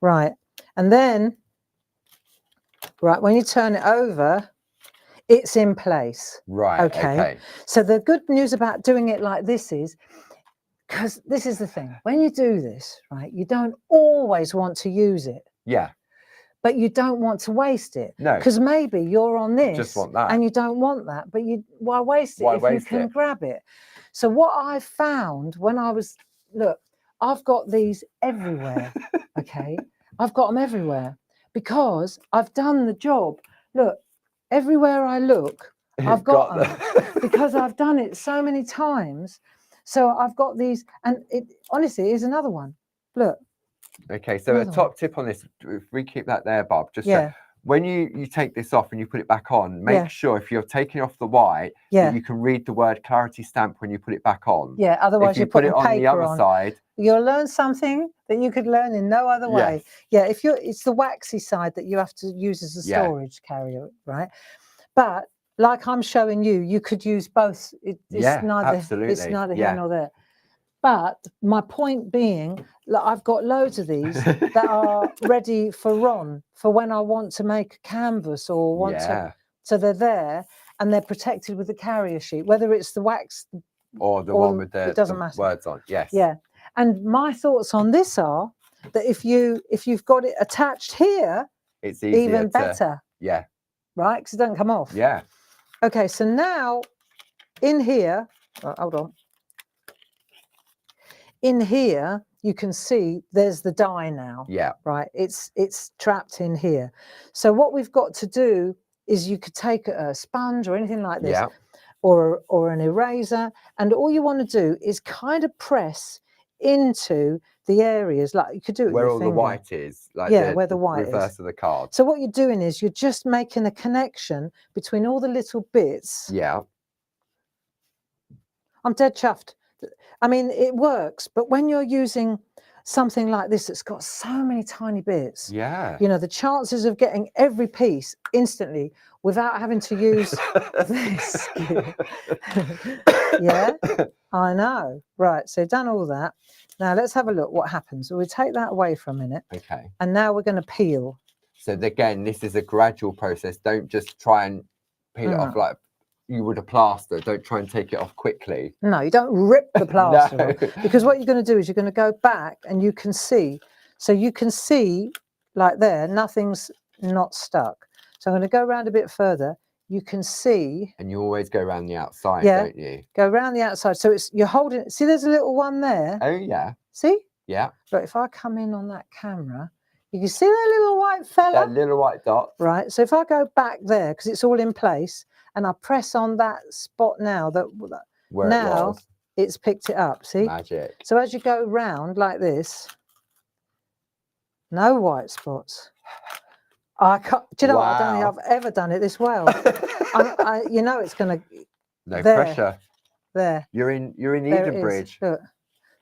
Right, and then, right, when you turn it over, it's in place. Right. Okay. So the good news about doing it like this is, because this is the thing, when you do this, right, you don't always want to use it. Yeah. But you don't want to waste it. No. Because maybe you're on this. Just want that. And you don't want that. But why waste it if you can grab it? So what I found when I was, look, I've got these everywhere. Okay. I've got them everywhere because I've done the job. Look, everywhere I look, I've got them because I've done it so many times. So I've got these, and it honestly is another one. Look. Okay, so a top tip on this, if we keep that there, Bob, just when you take this off and you put it back on, make sure if you're taking off the white, that you can read the word clarity stamp when you put it back on. Yeah, otherwise you put it on the other side. You'll learn something that you could learn in no other way. Yeah, it's the waxy side that you have to use as a storage carrier, right? But like I'm showing you, you could use both. It's neither here nor there. But my point being, I've got loads of these that are ready for Ron, for when I want to make a canvas or want to. So they're there and they're protected with the carrier sheet, whether it's the wax or the one with the words on. Yes. Yeah. And my thoughts on this are that if you've got it attached here, it's even better. Yeah. Right? Because it doesn't come off. Yeah. Okay. So now in here, hold on. In here, you can see there's the dye now. Yeah. Right. It's trapped in here. So what we've got to do is you could take a sponge or anything like this, or an eraser, and all you want to do is kind of press into the areas, like you could do it where with all your the white is, like where the white reverse of the card. So what you're doing is you're just making a connection between all the little bits. Yeah. I'm dead chuffed. I mean, it works, but when you're using something like this that's got so many tiny bits, you know, the chances of getting every piece instantly without having to use this. Yeah, I know. Right, so done all that. Now let's have a look what happens. So we take that away for a minute. Okay. And now we're going to peel. So again, this is a gradual process. Don't just try and peel it off like you would a plaster. Don't try and take it off quickly. No, you don't rip the plaster off, because what you're going to do is you're going to go back and you can see. So you can see like there, nothing's not stuck. So I'm going to go around a bit further. You can see. And you always go around the outside, don't you? Go around the outside. So you're holding, see there's a little one there. Oh, yeah. See? Yeah. But if I come in on that camera, you can see that little white fella. That little white dot. Right. So if I go back there, because it's all in place, and I press on that spot now, where now it's picked it up. See? Magic. So as you go round like this, no white spots. I can't. Do you know what? I don't think I've ever done it this well. You know, it's going to. No pressure. There. You're in Edenbridge. Look.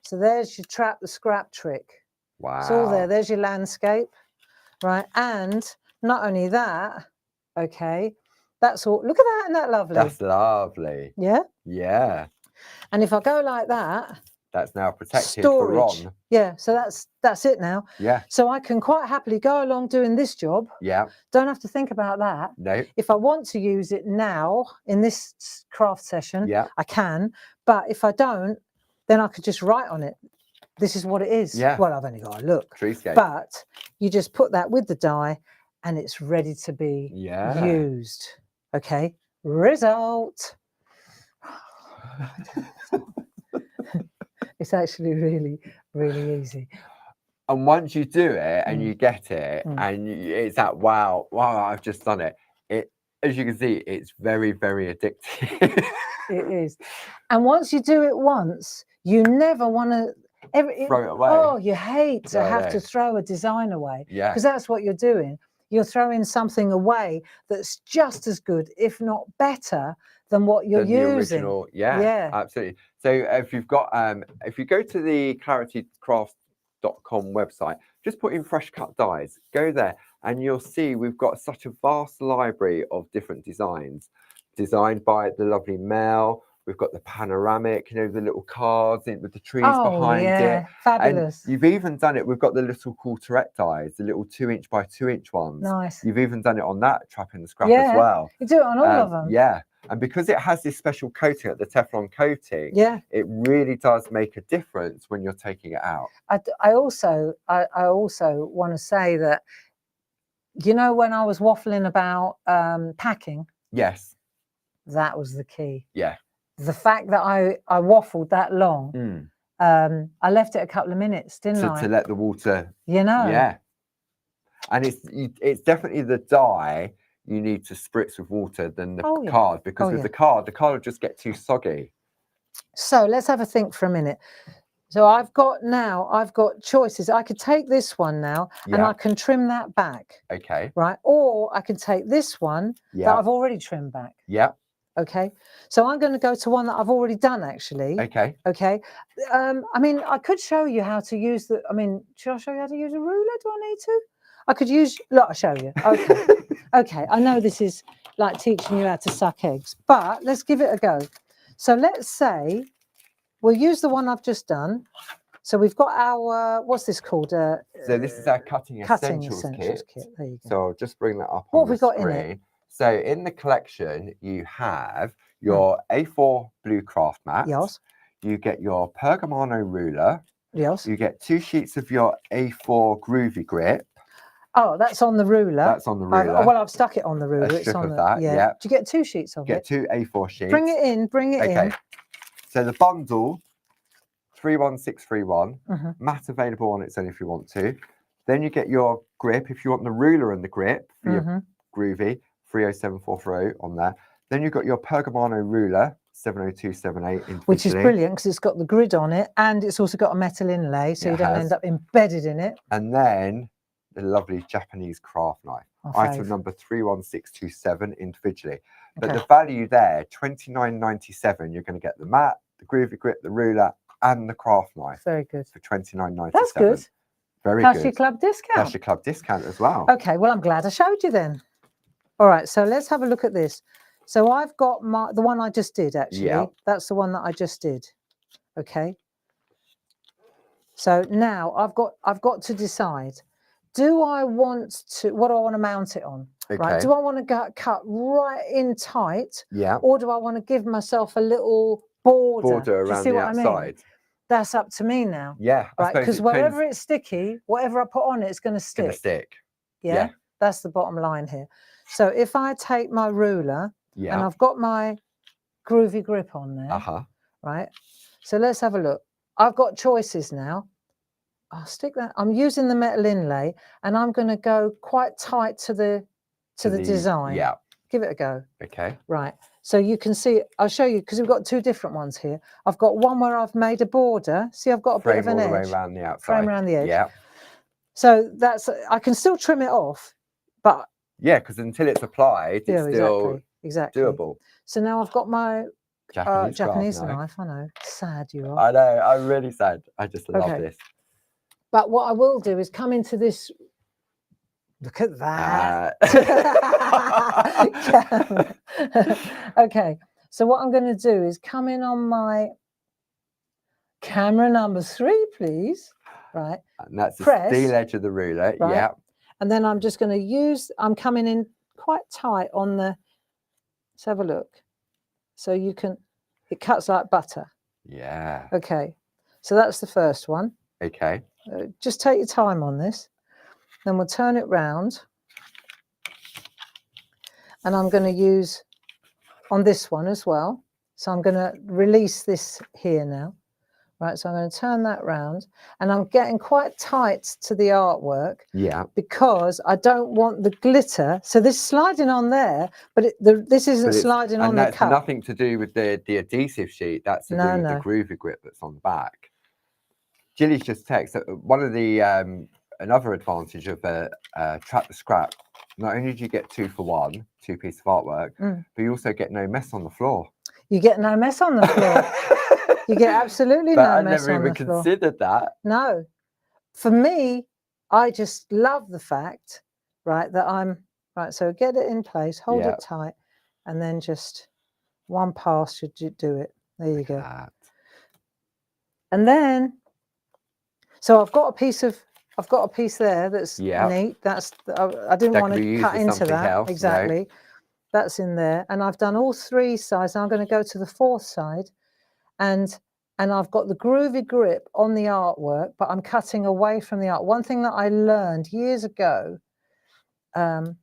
So there's your trap the scrap trick. Wow. It's all there. There's your landscape, right? And not only that, okay. That's all. Look at that, isn't that lovely? That's lovely. Yeah? Yeah. And if I go like that, That's now protected storage. for Ron. Yeah, so that's it now. Yeah. So I can quite happily go along doing this job. Yeah. Don't have to think about that. No. If I want to use it now in this craft session, yeah, I can. But if I don't, then I could just write on it. This is what it is. Yeah. Well, I've only got to look. Treescape. But you just put that with the die and it's ready to be used. Okay. Result. It's actually really, really easy. And once you do it and you get it and it's that, wow, I've just done it. As you can see, it's very, very addictive. It is. And once you do it once, you never want to throw it away. Oh, you hate to have to throw a design away. Yeah. Because that's what you're doing. You're throwing something away that's just as good, if not better, than what you're using. The original, yeah, absolutely. So if you've got, if you go to the claritycraft.com website, just put in fresh cut dies, go there, and you'll see we've got such a vast library of different designs, designed by the lovely Mel. We've got the panoramic, you know, the little cards with the trees behind it. Fabulous. And you've even done it. We've got the little quarterette dies, the little 2-inch by 2-inch ones. Nice. You've even done it on that trap in the scrap as well. You do it on all of them. Yeah. And because it has this special coating, the Teflon coating, it really does make a difference when you're taking it out. I also want to say that, you know, when I was waffling about packing, yes, that was the key. Yeah. The fact that I waffled that long, I left it a couple of minutes, didn't I? To let the water, you know. Yeah. And it's definitely the dye you need to spritz with water than the card, because with the card will just get too soggy. So let's have a think for a minute. So I've got choices. I could take this one now and I can trim that back. Okay. Right. Or I can take this one that I've already trimmed back. Yeah. Okay. So I'm going to go to one that I've already done, actually. Okay. Okay. I mean, I could show you how to use should I show you how to use a ruler? Do I need to? I could use, look, I'll show you. Okay. Okay. I know this is like teaching you how to suck eggs, but let's give it a go. So let's say we'll use the one I've just done. So we've got our, what's this called? So this is our cutting essentials kit. There you go. So I'll just bring that up what on the screen. What have we got in it? So in the collection, you have your A4 blue craft mat. Yes. You get your Pergamano ruler. Yes. You get 2 sheets of your A4 groovy grip. Oh, that's on the ruler. That's on the ruler. I've stuck it on the ruler. A strip of that, yeah. Do you get 2 sheets of it? Get 2 A4 sheets. Bring it in, in. So the bundle, 31631, mat available on its own if you want to. Then you get your grip, if you want the ruler and the grip for your groovy, 307440 on there. Then you've got your Pergamano ruler, 70278 which is brilliant because it's got the grid on it and it's also got a metal inlay, so you don't end up embedded in it. And then the lovely Japanese craft knife, item number 31627 individually. But the value there, $29.97, you're going to get the mat, the groovy grip, the ruler, and the craft knife. Very good. For $29.97. That's good. Very good. Plus your club discount. Plus your club discount as well. Okay, well, I'm glad I showed you then. All right, so let's have a look at this. So I've got the one I just did, actually. Yeah. That's the one that I just did. Okay. So now I've got to decide. What do I want to mount it on? Okay. Right? Do I want to cut right in tight? Yeah. Or do I want to give myself a little border around the outside? I mean? That's up to me now. Yeah. Right. Because wherever it's sticky, whatever I put on it, it's going to stick. It's going to stick. Yeah. That's the bottom line here. So if I take my ruler and I've got my groovy grip on there, right? So let's have a look. I've got choices now. I'll stick that. I'm using the metal inlay and I'm going to go quite tight to the design. Yeah. Give it a go. Okay. Right. So you can see, I'll show you because we've got 2 different ones here. I've got one where I've made a border. See, I've got a bit of an edge. Frame all the way around the outside. Frame around the edge. Yeah. So I can still trim it off, but yeah, because until it's applied, it's still doable. So now I've got my Japanese knife. knife. I know, sad you are. I know, I'm really sad. I just love this. But what I will do is come into this. Look at that. Okay, so what I'm going to do is come in on my camera number 3, please. Right. And that's the Press, steel edge of the ruler. right? Yeah. And then I'm just going to use, I'm coming in quite tight on the, let's have a look. So you can, it cuts like butter. Yeah. Okay. So that's the first one. Okay. Just take your time on this. Then we'll turn it round. And I'm going to use on this one as well. So I'm going to release this here now. Right, so I'm going to turn that round, and I'm getting quite tight to the artwork. Yeah. Because I don't want the glitter. So this sliding on there, but this isn't sliding on the cup. And that's nothing to do with the adhesive sheet. That's to do with the groovy grip that's on the back. Gilly's just texted one of the another advantage of Trap the Scrap. Not only do you get 2 for 1, 2 pieces of artwork, but you also get no mess on the floor. You get no mess on the floor. You get absolutely no mess on the floor. I never even considered that. No. For me, I just love the fact, right, that I'm, right, so get it in place, hold it tight, and then just one pass should do it. There you go. And then, so I've got a piece there that's neat. That's, I didn't want to cut into that. Else, exactly. No. That's in there. And I've done all 3 sides. I'm going to go to the 4th side, and I've got the groovy grip on the artwork, but I'm cutting away from the art. One thing that I learned years ago, when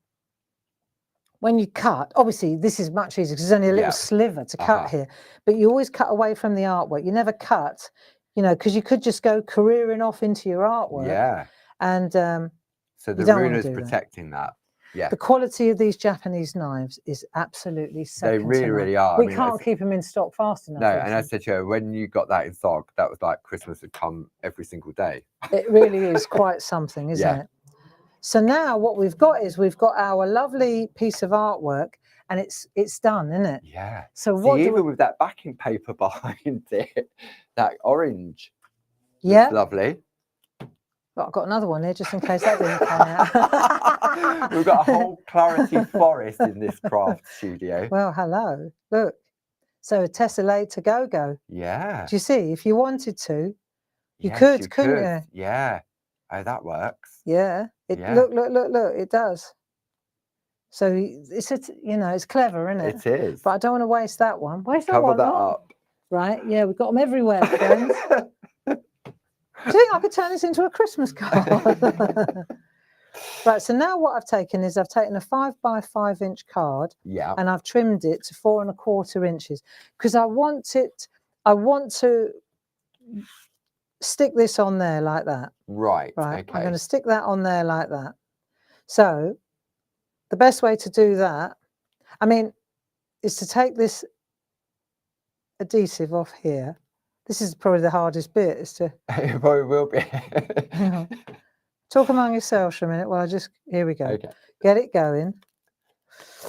you cut, obviously this is much easier because there's only a little sliver to cut here, but you always cut away from the artwork. You never cut, you know, because you could just go careering off into your artwork. Yeah. And so the ruler's protecting that. Yeah. The quality of these Japanese knives is absolutely second to none. They really are. We can't keep them in stock fast enough. No, and I said to you, when you got that in stock, that was like Christmas had come every single day. It really is quite something, isn't it? So now what we've got is we've got our lovely piece of artwork, and it's done, isn't it? Yeah. So what even with that backing paper behind it, that orange. Yeah. Lovely. But I've got another one here just in case that didn't come out. We've got a whole clarity forest in this craft studio. Well, hello. Look. So tessellate to go. Yeah. Do you see? If you wanted to, you could, couldn't you? Yeah. Oh, that works. Yeah. Look. It does. So it's it's clever, isn't it? It is. But I don't want to waste that one. Cover that up. Right. Yeah, we've got them everywhere, friends. Do you think I could turn this into a Christmas card? Right, so now what I've taken is I've taken a 5x5 inch card, and I've trimmed it to 4 1/4 inches because I want to stick this on there like that. Right. Okay. I'm going to Okay. stick that on there like that. So the best way to do that, I mean, is to take this adhesive off here. This is probably the hardest bit, is to... It probably will be. Talk among yourselves for a minute while here we go. Okay. Get it going.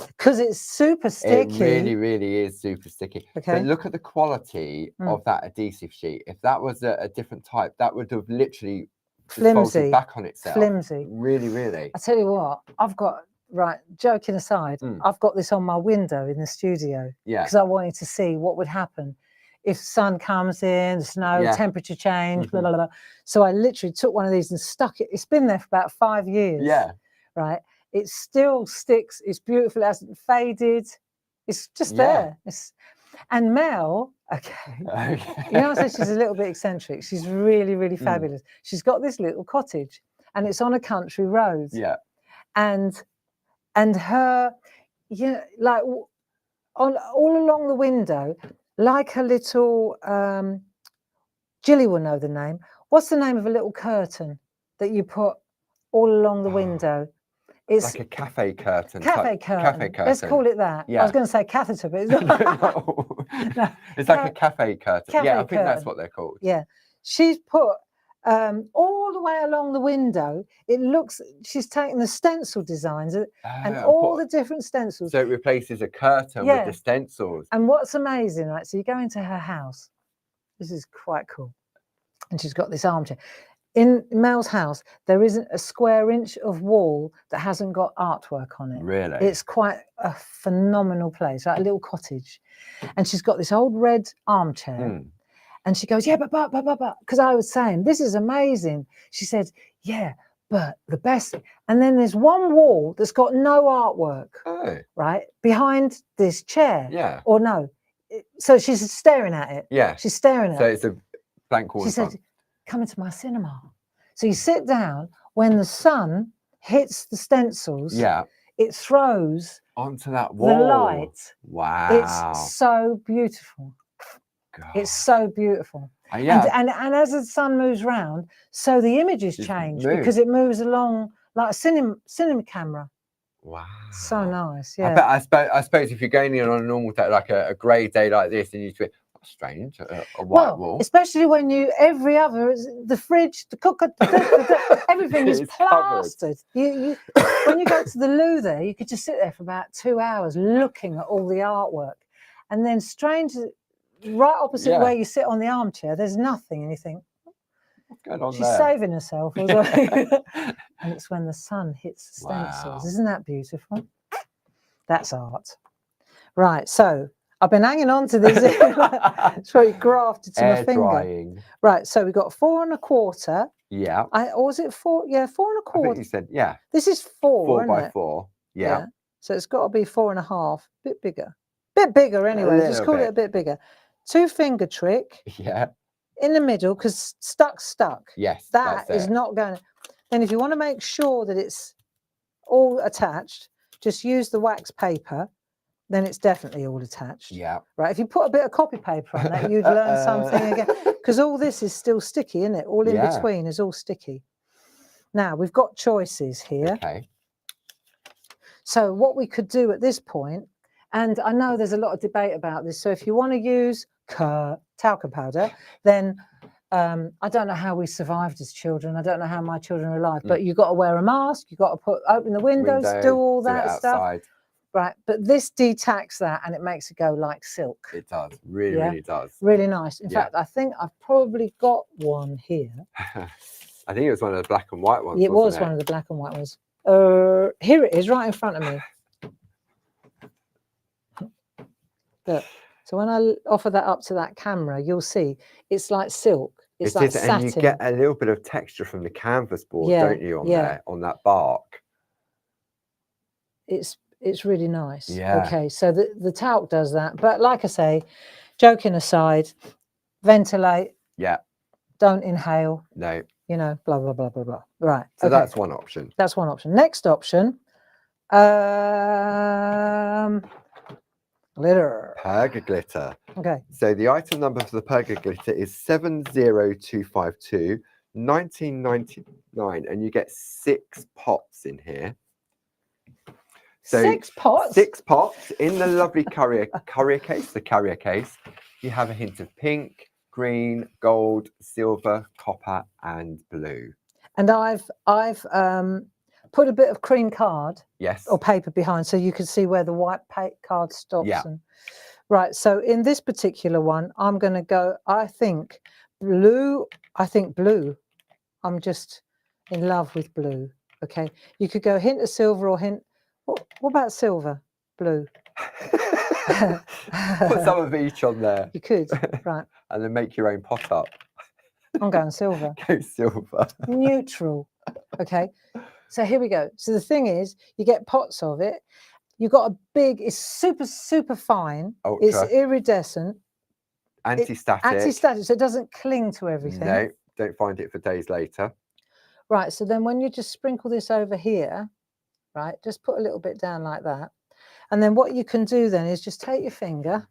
Because it's super sticky. It really is super sticky. Okay. But look at the quality of that adhesive sheet. If that was a different type, that would have literally folded back on itself. Flimsy. Really, really. I tell you what, I've got, right, joking aside, I've got this on my window in the studio. Yeah. Because I wanted to see what would happen if sun comes in, snow, temperature change, blah, blah, blah. So I literally took one of these and stuck it. It's been there for about 5 years. Yeah. Right. It still sticks. It's beautiful. It hasn't faded. It's just there. And Mel, okay. You know, I said she's a little bit eccentric. She's really, really fabulous. She's got this little cottage, and it's on a country road. Yeah. And her, like all along the window, like a little, Jilly will know the name. What's the name of a little curtain that you put all along the window? It's like a cafe curtain. Cafe curtain. Let's call it that. Yeah. I was going to say catheter, but it's not. No. It's like a cafe curtain. I think that's what they're called. Yeah. She's put all the way along the window. It looks, she's taken the stencil designs and all the different stencils. So it replaces a curtain with the stencils. And what's amazing, right? So you go into her house. This is quite cool. And she's got this armchair. In Mel's house, there isn't a square inch of wall that hasn't got artwork on it. Really? It's quite a phenomenal place, like a little cottage. And she's got this old red armchair. And she goes, yeah, but, because I was saying, this is amazing. She said, yeah, but the best. And then there's one wall that's got no artwork, right, behind this chair. Yeah. Or no. So she's staring at it. Yeah. She's staring at it. So it's a blank wall. She said, come into my cinema. So you sit down, when the sun hits the stencils, it throws onto that wall. The light. Wow. It's so beautiful. God. It's so beautiful. And as the sun moves round, so the images change because it moves along like a cinema camera. Wow. So nice. Yeah. I suppose if you're going in on a normal day, like a grey day like this, and you do it, strange, a white wall. Especially when every other, the fridge, the cooker, everything is plastered. You when you go to the loo there, you could just sit there for about 2 hours looking at all the artwork. And then strange, right opposite where you sit on the armchair, there's nothing, and you think, what's going on she's there? saving herself. And it's when the sun hits the stencils. Wow. Isn't that beautiful? That's art. Right, so I've been hanging on to this. It's very grafted to my finger. Drying. Right, so we've got 4 1/4. Yeah. Or was it 4? Yeah, 4 1/4. I think you said, yeah. This is 4, 4 isn't by it? 4. Yeah. So it's got to be 4 1/2. Bit bigger. Bit bigger anyway. Just call it a bit bigger. 2 finger trick. Yeah. In the middle, because stuck. Yes. That is not going to. Then if you want to make sure that it's all attached, just use the wax paper. Then it's definitely all attached. Yeah. Right. If you put a bit of copy paper on that, you'd learn something again. Because all this is still sticky, isn't it? All in between is all sticky. Now, we've got choices here. Okay. So what we could do at this point, and I know there's a lot of debate about this, so if you want to use talcum powder, then I don't know how we survived as children. I don't know how my children are alive, but you've got to wear a mask, you've got to open the windows, do all that stuff. Right, but this detacks that and it makes it go like silk. It does, really does. Really nice. In fact, I think I've probably got one here. I think it was one of the black and white ones. It was one of the black and white ones. Here it is, right in front of me. Look, so when I offer that up to that camera, you'll see it's like silk. It's like satin. And you get a little bit of texture from the canvas board, don't you, on there, on that bark? It's really nice. Yeah. Okay, so the talc does that. But like I say, joking aside, ventilate. Yeah. Don't inhale. No. You know, blah, blah, blah, blah, blah. Right. So that's one option. That's one option. Next option. Glitter. Perga glitter. Okay. So the item number for the Perga glitter is 70252 1999, and you get 6 pots in here. So 6 pots? 6 pots in the lovely carrier case. You have a hint of pink, green, gold, silver, copper, and blue. And I've put a bit of cream card, or paper behind, so you can see where the white card stops. Yeah. Right. So in this particular one, I'm going to go. I think blue. I'm just in love with blue. Okay. You could go hint of silver or hint. What about silver? Blue. Put some of each on there. You could, right. And then make your own pot up. I'm going silver. Go silver. Neutral. Okay. So here we go. So the thing is, you get pots of it. You've got a big, it's super, super fine. Ultra. It's iridescent. Anti-static. Anti-static, so it doesn't cling to everything. No, don't find it for days later. Right, so then when you just sprinkle this over here, right, just put a little bit down like that. And then what you can do then is just take your finger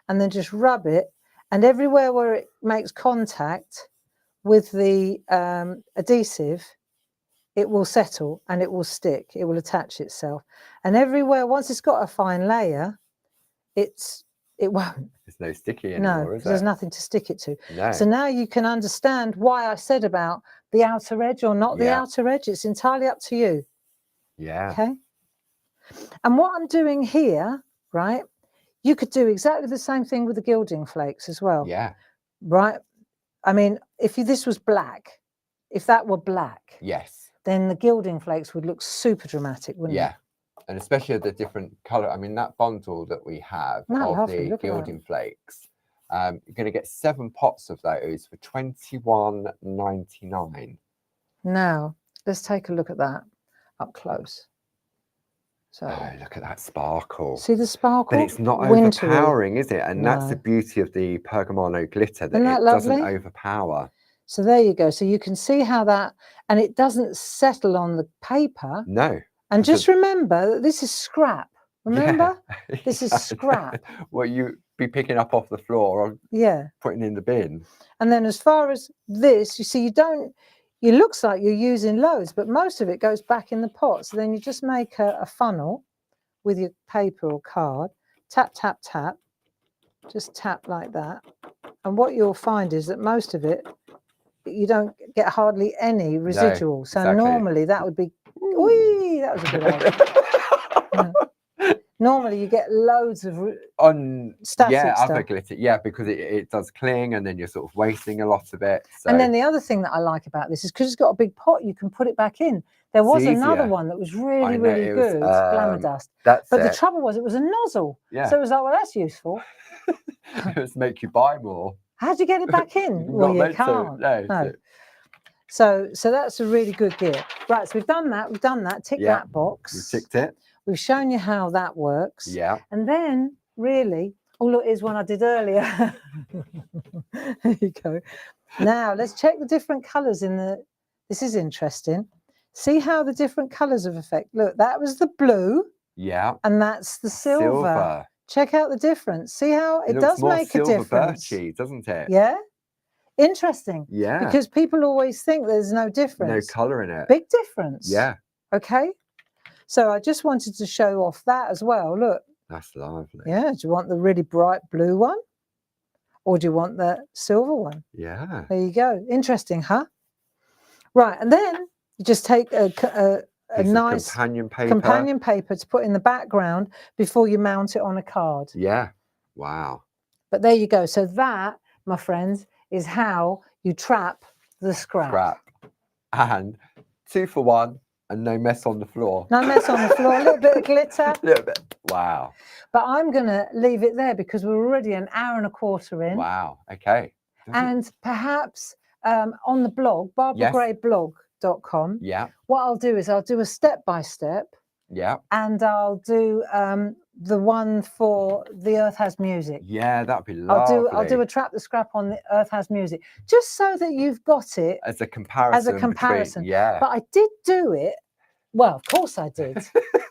and then just rub it, and everywhere where it makes contact with the adhesive, it will settle and it will stick. It will attach itself. And everywhere, once it's got a fine layer, it won't. There's no sticky anymore, is there? There's nothing to stick it to. No. So now you can understand why I said about the outer edge or not the outer edge. It's entirely up to you. Yeah. Okay. And what I'm doing here, right, you could do exactly the same thing with the gilding flakes as well. Yeah. Right. I mean, if this was black, if that were black. Yes. Then the gilding flakes would look super dramatic, wouldn't it? Yeah. And especially the different colour. I mean, that bundle that we have of the gilding flakes, You're going to get 7 pots of those for $21.99. Now, let's take a look at that up close. So, oh, look at that sparkle. See the sparkle? But it's not Wintry. overpowering, is it? And that's the No. beauty of the Pergamano glitter, that Isn't that it doesn't lovely? overpower. So there you go. So you can see how that, and it doesn't settle on the paper. No. And just remember that this is scrap. Remember? Yeah. This is scrap. What you be picking up off the floor or putting in the bin. And then as far as this, you see, it looks like you're using loads, but most of it goes back in the pot. So then you just make a funnel with your paper or card, tap, tap, tap, just tap like that. And what you'll find is that most of it, you don't get hardly any residual. No, so exactly. Normally that would be, whee, that was a good idea. Normally you get loads of static stuff. Other glitter, because it does cling, and then you're sort of wasting a lot of it. So. And then the other thing that I like about this is because it's got a big pot, you can put it back in. There was another one that was really, really good, Glamour Dust. But the trouble was, it was a nozzle. Yeah. So it was like, well, that's useful. It was make you buy more. How'd you get it back in? Well, you can't. No. So that's a really good gear. Right, so we've done that. Tick that box. We've ticked it. We've shown you how that works. Yeah. And then, really, oh, look, here's one I did earlier. There you go. Now, let's check the different colours in the... This is interesting. See how the different colours of effect... Look, that was the blue. Yeah. And that's the silver. Check out the difference. See how it does make a difference. Birchy, doesn't it? Yeah. Interesting. Yeah. Because people always think there's no difference. No colour in it. Big difference. Yeah. Okay. So I just wanted to show off that as well. Look. That's lovely. Yeah. Do you want the really bright blue one? Or do you want the silver one? Yeah. There you go. Interesting, huh? Right. And then you just take a nice companion paper to put in the background before you mount it on a card. Yeah. Wow. But there you go. So that, my friends, is how you trap the scrap. And 2 for 1. And no mess on the floor. No mess on the floor. A little bit of glitter. A little bit. Wow. But I'm going to leave it there because we're already an hour and a quarter in. Wow. Okay. And perhaps on the blog, barbaragrayblog.com, what I'll do is I'll do a step-by-step. Yeah. And I'll do the one for The Earth Has Music. Yeah, that'd be lovely. I'll do a Trap the Scrap on The Earth Has Music, just so that you've got it as a comparison. Between, yeah. But I did do it. Well, of course I did,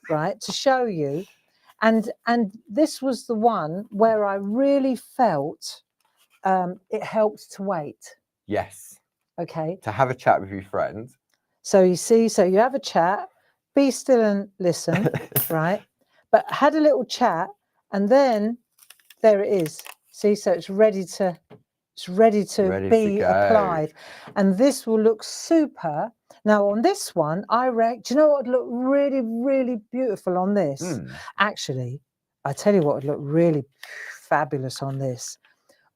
right, to show you. And this was the one where I really felt it helped to wait. Yes. Okay. To have a chat with your friends. So you see, so you have a chat. Be still and listen, right? But had a little chat, and then there it is. See, so it's ready to be applied, and this will look super. Now on this one, do you know what would look really, really beautiful on this? Actually, I tell you what would look really fabulous on this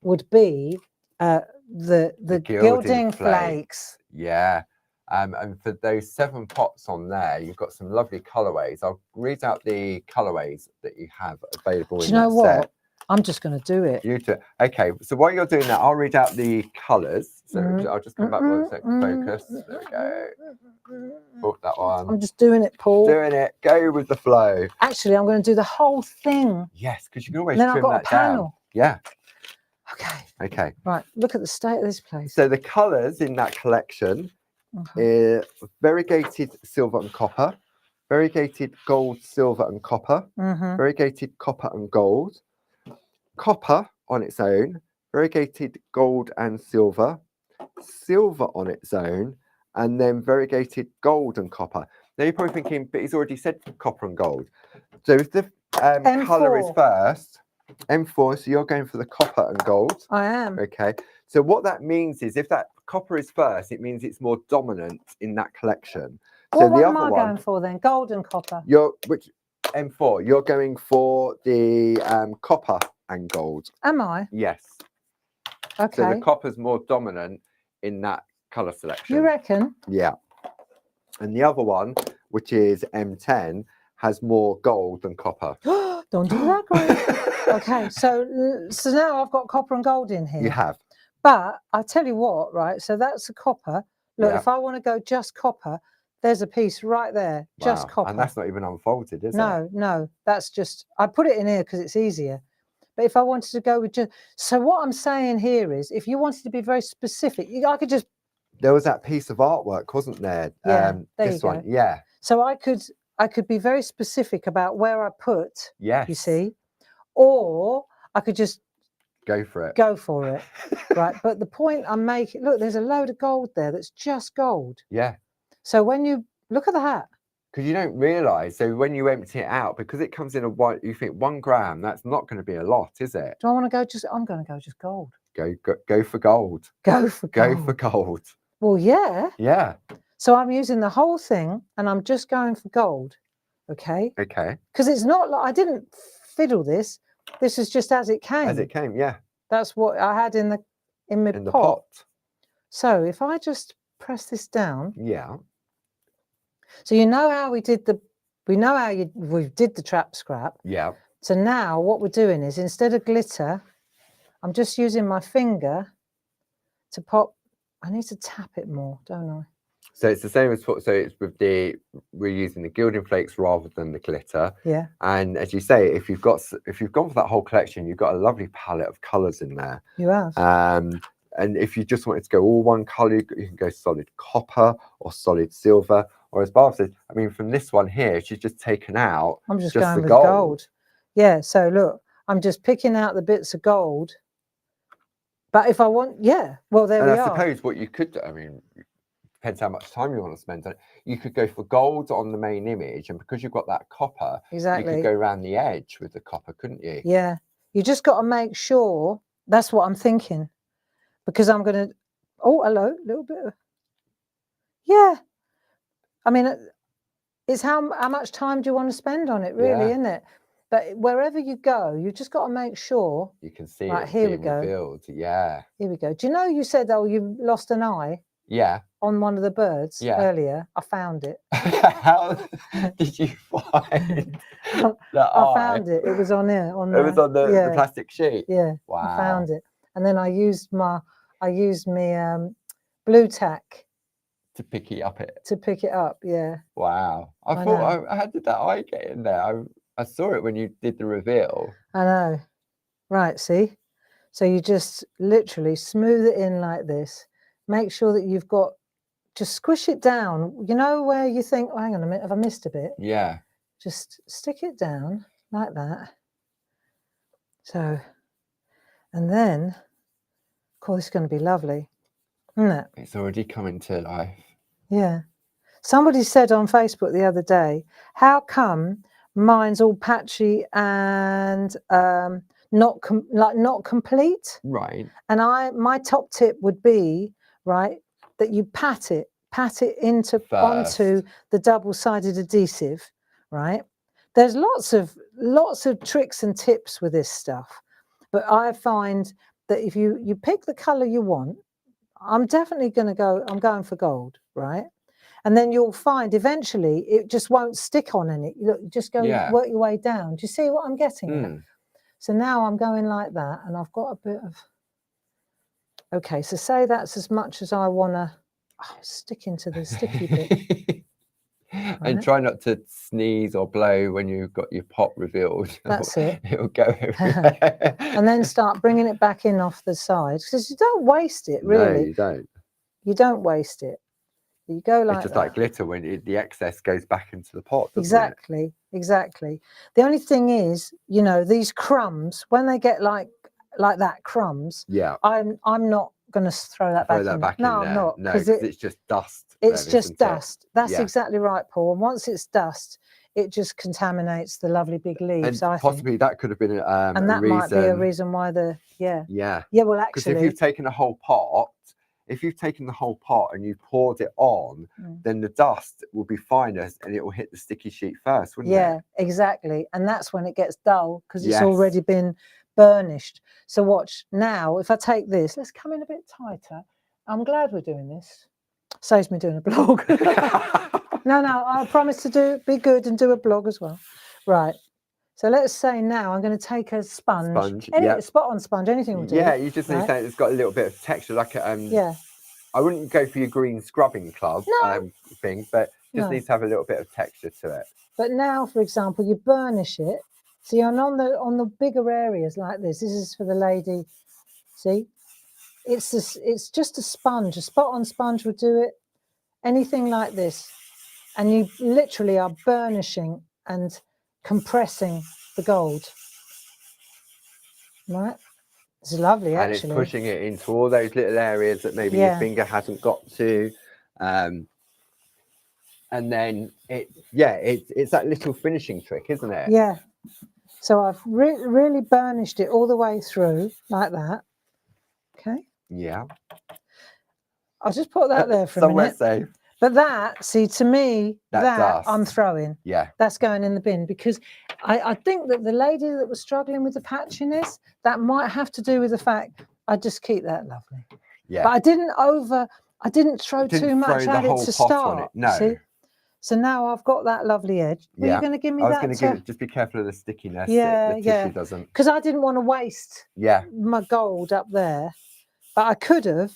would be the gilding flakes. Yeah. And for those 7 pots on there, you've got some lovely colourways. I'll read out the colourways that you have available in that set. Do you know what? I'm just going to do it. You do. Okay, so while you're doing that, I'll read out the colours. So I'll just come back one second, focus. There we go. Oh, that one. I'm just doing it, Paul. Doing it. Go with the flow. Actually, I'm going to do the whole thing. Yes, because you can always trim that down. Then I've got a panel. Yeah. Okay. Okay. Right, look at the state of this place. So the colours in that collection variegated silver and copper, variegated gold, silver and copper, variegated copper and gold, copper on its own, variegated gold and silver, silver on its own, and then variegated gold and copper. Now you're probably thinking, but he's already said copper and gold. So if the colour is first, M4, so you're going for the copper and gold. I am. Okay. So what that means is if that copper is first, it means it's more dominant in that collection. Well, so what am I going for then? Gold and copper. Which M4? You're going for the copper and gold. Am I? Yes. Okay. So the copper's more dominant in that colour selection. You reckon? Yeah. And the other one, which is M10, has more gold than copper. Don't do that, Greg. Okay, so now I've got copper and gold in here. You have. But I tell you what, right? So that's the copper. Look, if I want to go just copper, there's a piece right there, just copper. And that's not even unfolded, is it? No, that's just, I put it in here because it's easier. But if I wanted to go with just, so what I'm saying here is, if you wanted to be very specific, I could just. There was that piece of artwork, wasn't there? Yeah, there this you go. one, yeah. So I could be very specific about where I put. Yes. You see, or I could just. Go for it. Go for it. Right. But the point I'm making, look, there's a load of gold there that's just gold. Yeah. So when you look at the hat. Because you don't realise, so when you empty it out, because it comes in a white, you think 1 gram, that's not going to be a lot, is it? Do I want to go just, I'm going to go just gold. Go for gold. Go for gold. Go for gold. Well, yeah. Yeah. So I'm using the whole thing and I'm just going for gold. Okay. Okay. Because it's not like, I didn't fiddle this. This is just as it came. As it came, yeah. That's what I had in the pot. So if I just press this down. Yeah. So you know how we did the trap scrap. Yeah. So now what we're doing is, instead of glitter, I'm just using my finger to pop. I need to tap it more, don't I? So it's the same as, so it's with we're using the gilding flakes rather than the glitter. Yeah. And as you say, if you've gone for that whole collection, you've got a lovely palette of colours in there. You have. And if you just wanted to go all one colour, you can go solid copper or solid silver. Or as Barb said, I mean, from this one here, she's just taken out. I'm just going with gold. Yeah. So look, I'm just picking out the bits of gold. But if I want, yeah, well, there we are. And I suppose what you could do, I mean, depends how much time you want to spend on it. You could go for gold on the main image, and because you've got that copper, exactly, you could go around the edge with the copper, couldn't you? Yeah. You just got to make sure. That's what I'm thinking. Because I'm going to, oh, hello, a little bit of, yeah. I mean, it's how much time do you want to spend on it, really, isn't it? But wherever you go, you just got to make sure. You can see right, it here being we go. revealed. Yeah. Here we go. Do you know you said, oh, you lost an eye? Yeah. On one of the birds earlier. I found it. How did you find that eye? I found it. It was on here. It was on the plastic sheet? Yeah. Wow. I found it. And then I used my blue tack. To pick it up. Yeah. Wow. I thought, how did that eye get in there? I saw it when you did the reveal. I know. Right, see? So you just literally smooth it in like this. Make sure that you've got, just squish it down. You know where you think, oh, hang on a minute, have I missed a bit? Yeah. Just stick it down like that. So, and then, of course, it's going to be lovely, isn't it? It's already coming to life. Yeah. Somebody said on Facebook the other day, how come mine's all patchy and not complete? Right. And my top tip would be, right, that you pat it onto the double-sided adhesive, right? There's lots of tricks and tips with this stuff, but I find that if you pick the color you want, I'm going for gold, right? And then you'll find eventually it just won't stick on any. Look, you just go work your way down. Do you see what I'm getting at? So now I'm going like that, and I've got a bit of. Okay, so say that's as much as I want to stick into the sticky bit. And try not to sneeze or blow when you've got your pot revealed. That's it. It'll go everywhere. And then start bringing it back in off the side, because you don't waste it, really. No, you don't. You don't waste it. You go like it's just like glitter when the excess goes back into the pot. Exactly. The only thing is, these crumbs, when they get like that crumbs. Yeah. I'm not going to throw that back in. No, I'm not. No, because it's just dust. It's just dust. That's exactly right, Paul. And once it's dust, it just contaminates the lovely big leaves. And possibly that could have been and that might be a reason why well, actually, because if you've taken the whole pot and you poured it on, then the dust will be finer and it will hit the sticky sheet first, wouldn't it? Yeah, exactly. And that's when it gets dull, because it's already been burnished. So watch now. If I take this, let's come in a bit tighter. I'm glad we're doing this. Saves me doing a blog. No, I promise to be good and do a blog as well. Right. So let's say now I'm going to take a sponge, any spot on sponge, anything will do. Yeah, you just need something that's got a little bit of texture, like a yeah. I wouldn't go for your green scrubbing club No. thing, but just needs to have a little bit of texture to it. But now, for example, you burnish it. See, on the bigger areas like this. This is for the lady. See, it's just a sponge. A spot on sponge would do it. Anything like this, and you literally are burnishing and compressing the gold. Right. It's lovely, and actually. And it's pushing it into all those little areas that maybe your finger hasn't got to. And then it's that little finishing trick, isn't it? Yeah. So I've really burnished it all the way through like that. Okay. Yeah. I'll just put that there for a minute. Somewhere safe. But that, see, to me, that I'm throwing. Yeah. That's going in the bin, because I think that the lady that was struggling with the patchiness, that might have to do with the fact I just keep that lovely. Yeah. But I didn't throw too much at it to start. No. See? So now I've got that lovely edge. Were you going to give me that? I was going to give it, just be careful of the stickiness. The tissue doesn't. Because I didn't want to waste my gold up there. But I could have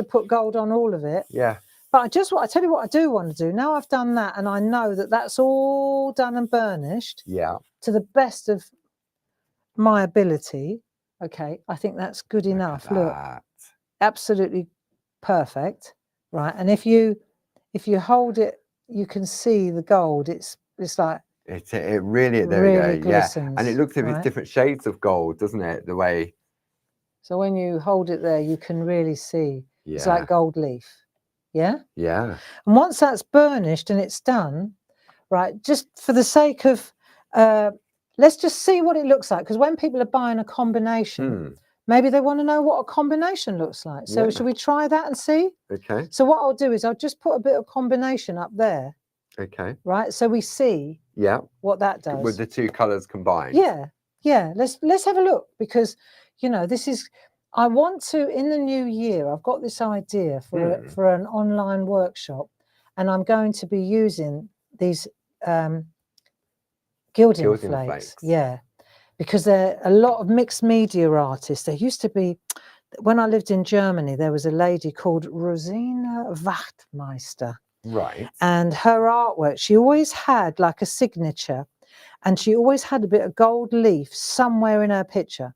put gold on all of it. Yeah. But I tell you what I do want to do. Now I've done that and I know that that's all done and burnished. Yeah. To the best of my ability. Okay. I think that's good enough. Look. Absolutely perfect. Right. And if you hold it, you can see the gold. It's like it really glistens. Yeah. And it looks like it's different shades of gold, doesn't it? The way. So when you hold it there, you can really see. Yeah. It's like gold leaf. Yeah? Yeah. And once that's burnished and it's done, right, just for the sake of, let's just see what it looks like. Because when people are buying a combination, maybe they want to know what a combination looks like. So should we try that and see? Okay. So what I'll do is I'll just put a bit of combination up there. Okay. Right, so we see what that does. With the two colours combined. Yeah, yeah. Let's have a look, because, you know, this is, I want to, in the new year, I've got this idea for an online workshop, and I'm going to be using these gilding flakes. Yeah, because there are a lot of mixed media artists. There used to be, when I lived in Germany, there was a lady called Rosina Wachtmeister. Right. And her artwork, she always had like a signature, and she always had a bit of gold leaf somewhere in her picture.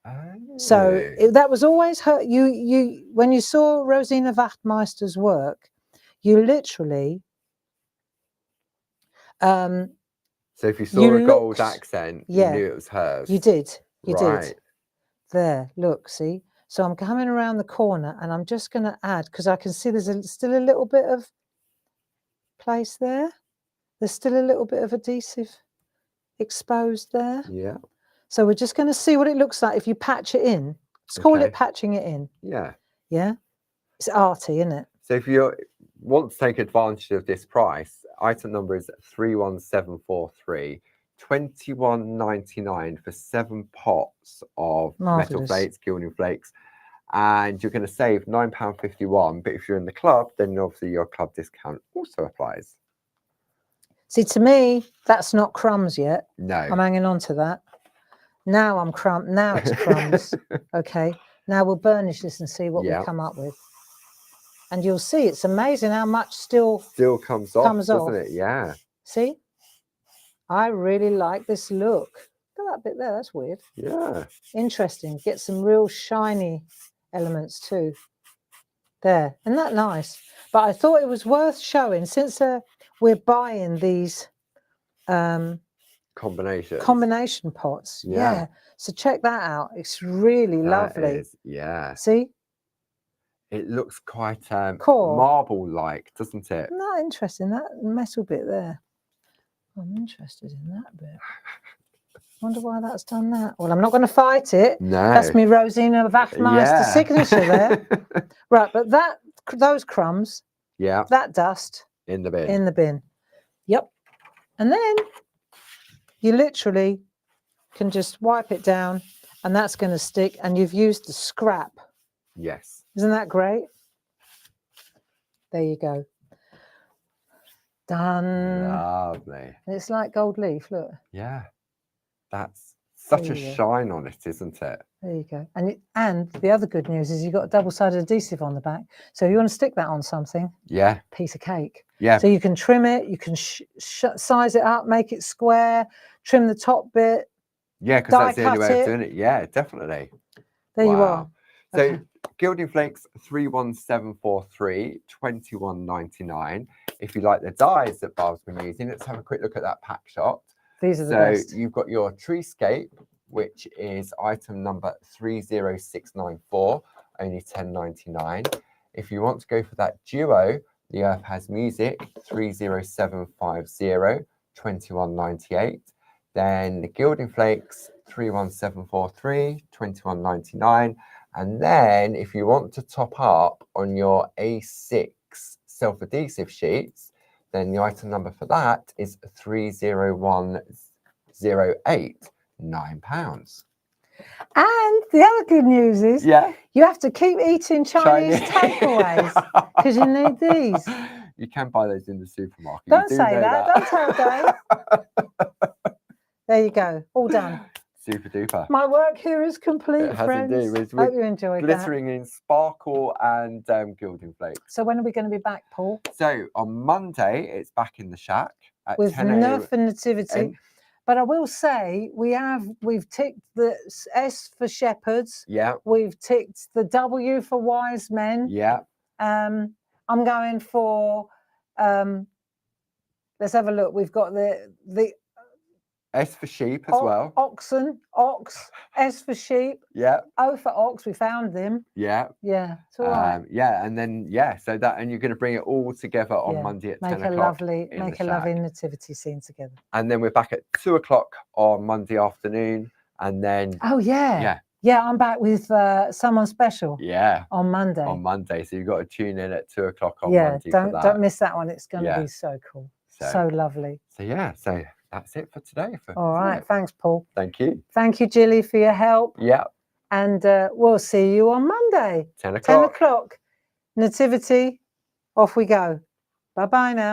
Oh. So that was always her. You when you saw Rosina Wachtmeister's work, you literally. So if you saw a gold accent, you knew it was hers. You did. You did. There, look, see. So I'm coming around the corner, and I'm just going to add, because I can see there's still a little bit of place there. There's still a little bit of adhesive exposed there. Yeah. So we're just going to see what it looks like if you patch it in. Let's call it patching it in. Yeah. Yeah. It's arty, isn't it? So if you want to take advantage of this price, item number is 31743, $21.99 for 7 pots of metal flakes, gilding flakes, and you're going to save £9.51. But if you're in the club, then obviously your club discount also applies. See, to me, that's not crumbs yet. No. I'm hanging on to that. Now I'm crumb. Now it's crumbs. Okay. Now we'll burnish this and see what we come up with. And you'll see it's amazing how much still comes off, doesn't it? Yeah. See? I really like this look. Look at that bit there. That's weird. Yeah. Interesting. Get some real shiny elements too. There. Isn't that nice? But I thought it was worth showing, since we're buying these combination pots. Yeah. So check that out. It's really lovely. Yeah. See? It looks quite marble-like, doesn't it? Isn't that interesting? That metal bit there. I'm interested in that bit. Wonder why that's done that. Well, I'm not going to fight it. No. That's me Rosina Wachtmeister signature there. Right, but those crumbs, that dust, in the bin. In the bin. Yep. And then you literally can just wipe it down, and that's going to stick, and you've used the scrap. Yes. Isn't that great? There you go. Done. Lovely. It's like gold leaf, look. Yeah. That's such a shine on it, isn't it? There you go. And the other good news is you've got a double-sided adhesive on the back. So if you want to stick that on something, yeah, piece of cake. Yeah. So you can trim it, you can size it up, make it square, trim the top bit. Yeah, because that's the only way of doing it. Yeah, definitely. There you are. So Gilding Flakes 31743, £21.99. If you like the dies that Barb's been using, let's have a quick look at that pack shot. These are the best. So you've got your Treescape, which is item number 30694, only £10.99. If you want to go for that duo, The Earth Has Music 30750, £21.98. Then the Gilding Flakes 31743, £21.99. And then if you want to top up on your A6 self-adhesive sheets, then the item number for that is 30108, £9. And the other good news is you have to keep eating Chinese takeaways because you need these. You can buy those in the supermarket. Don't say that. Don't tell Dave. There you go. All done. Super duper. My work here is complete, friends. Indeed. Hope you enjoyed glittering in sparkle and Gilding Flakes. So when are we going to be back, Paul? So on Monday, it's back in the shack at with 10 a.m. Nerf and Nativity. But I will say we've ticked the S for shepherds. Yeah. We've ticked the W for wise men. Yeah. I'm going for let's have a look. We've got the S for sheep as well. Ox. S for sheep. Yeah. O for ox. We found them. Yeah. Yeah. It's all right. Yeah, and then so that, and you're going to bring it all together on Monday at 10 o'clock. Make a lovely nativity scene together. And then we're back at 2 o'clock on Monday afternoon, and then I'm back with someone special. Yeah. On Monday. On Monday, so you've got to tune in at 2 o'clock on Monday. Don't miss that one. It's going to be so cool. So lovely. So that's it for today. All right. Thanks, Paul. Thank you. Thank you, Jilly, for your help. Yeah. And we'll see you on Monday. 10 o'clock. 10 o'clock. Nativity. Off we go. Bye-bye now.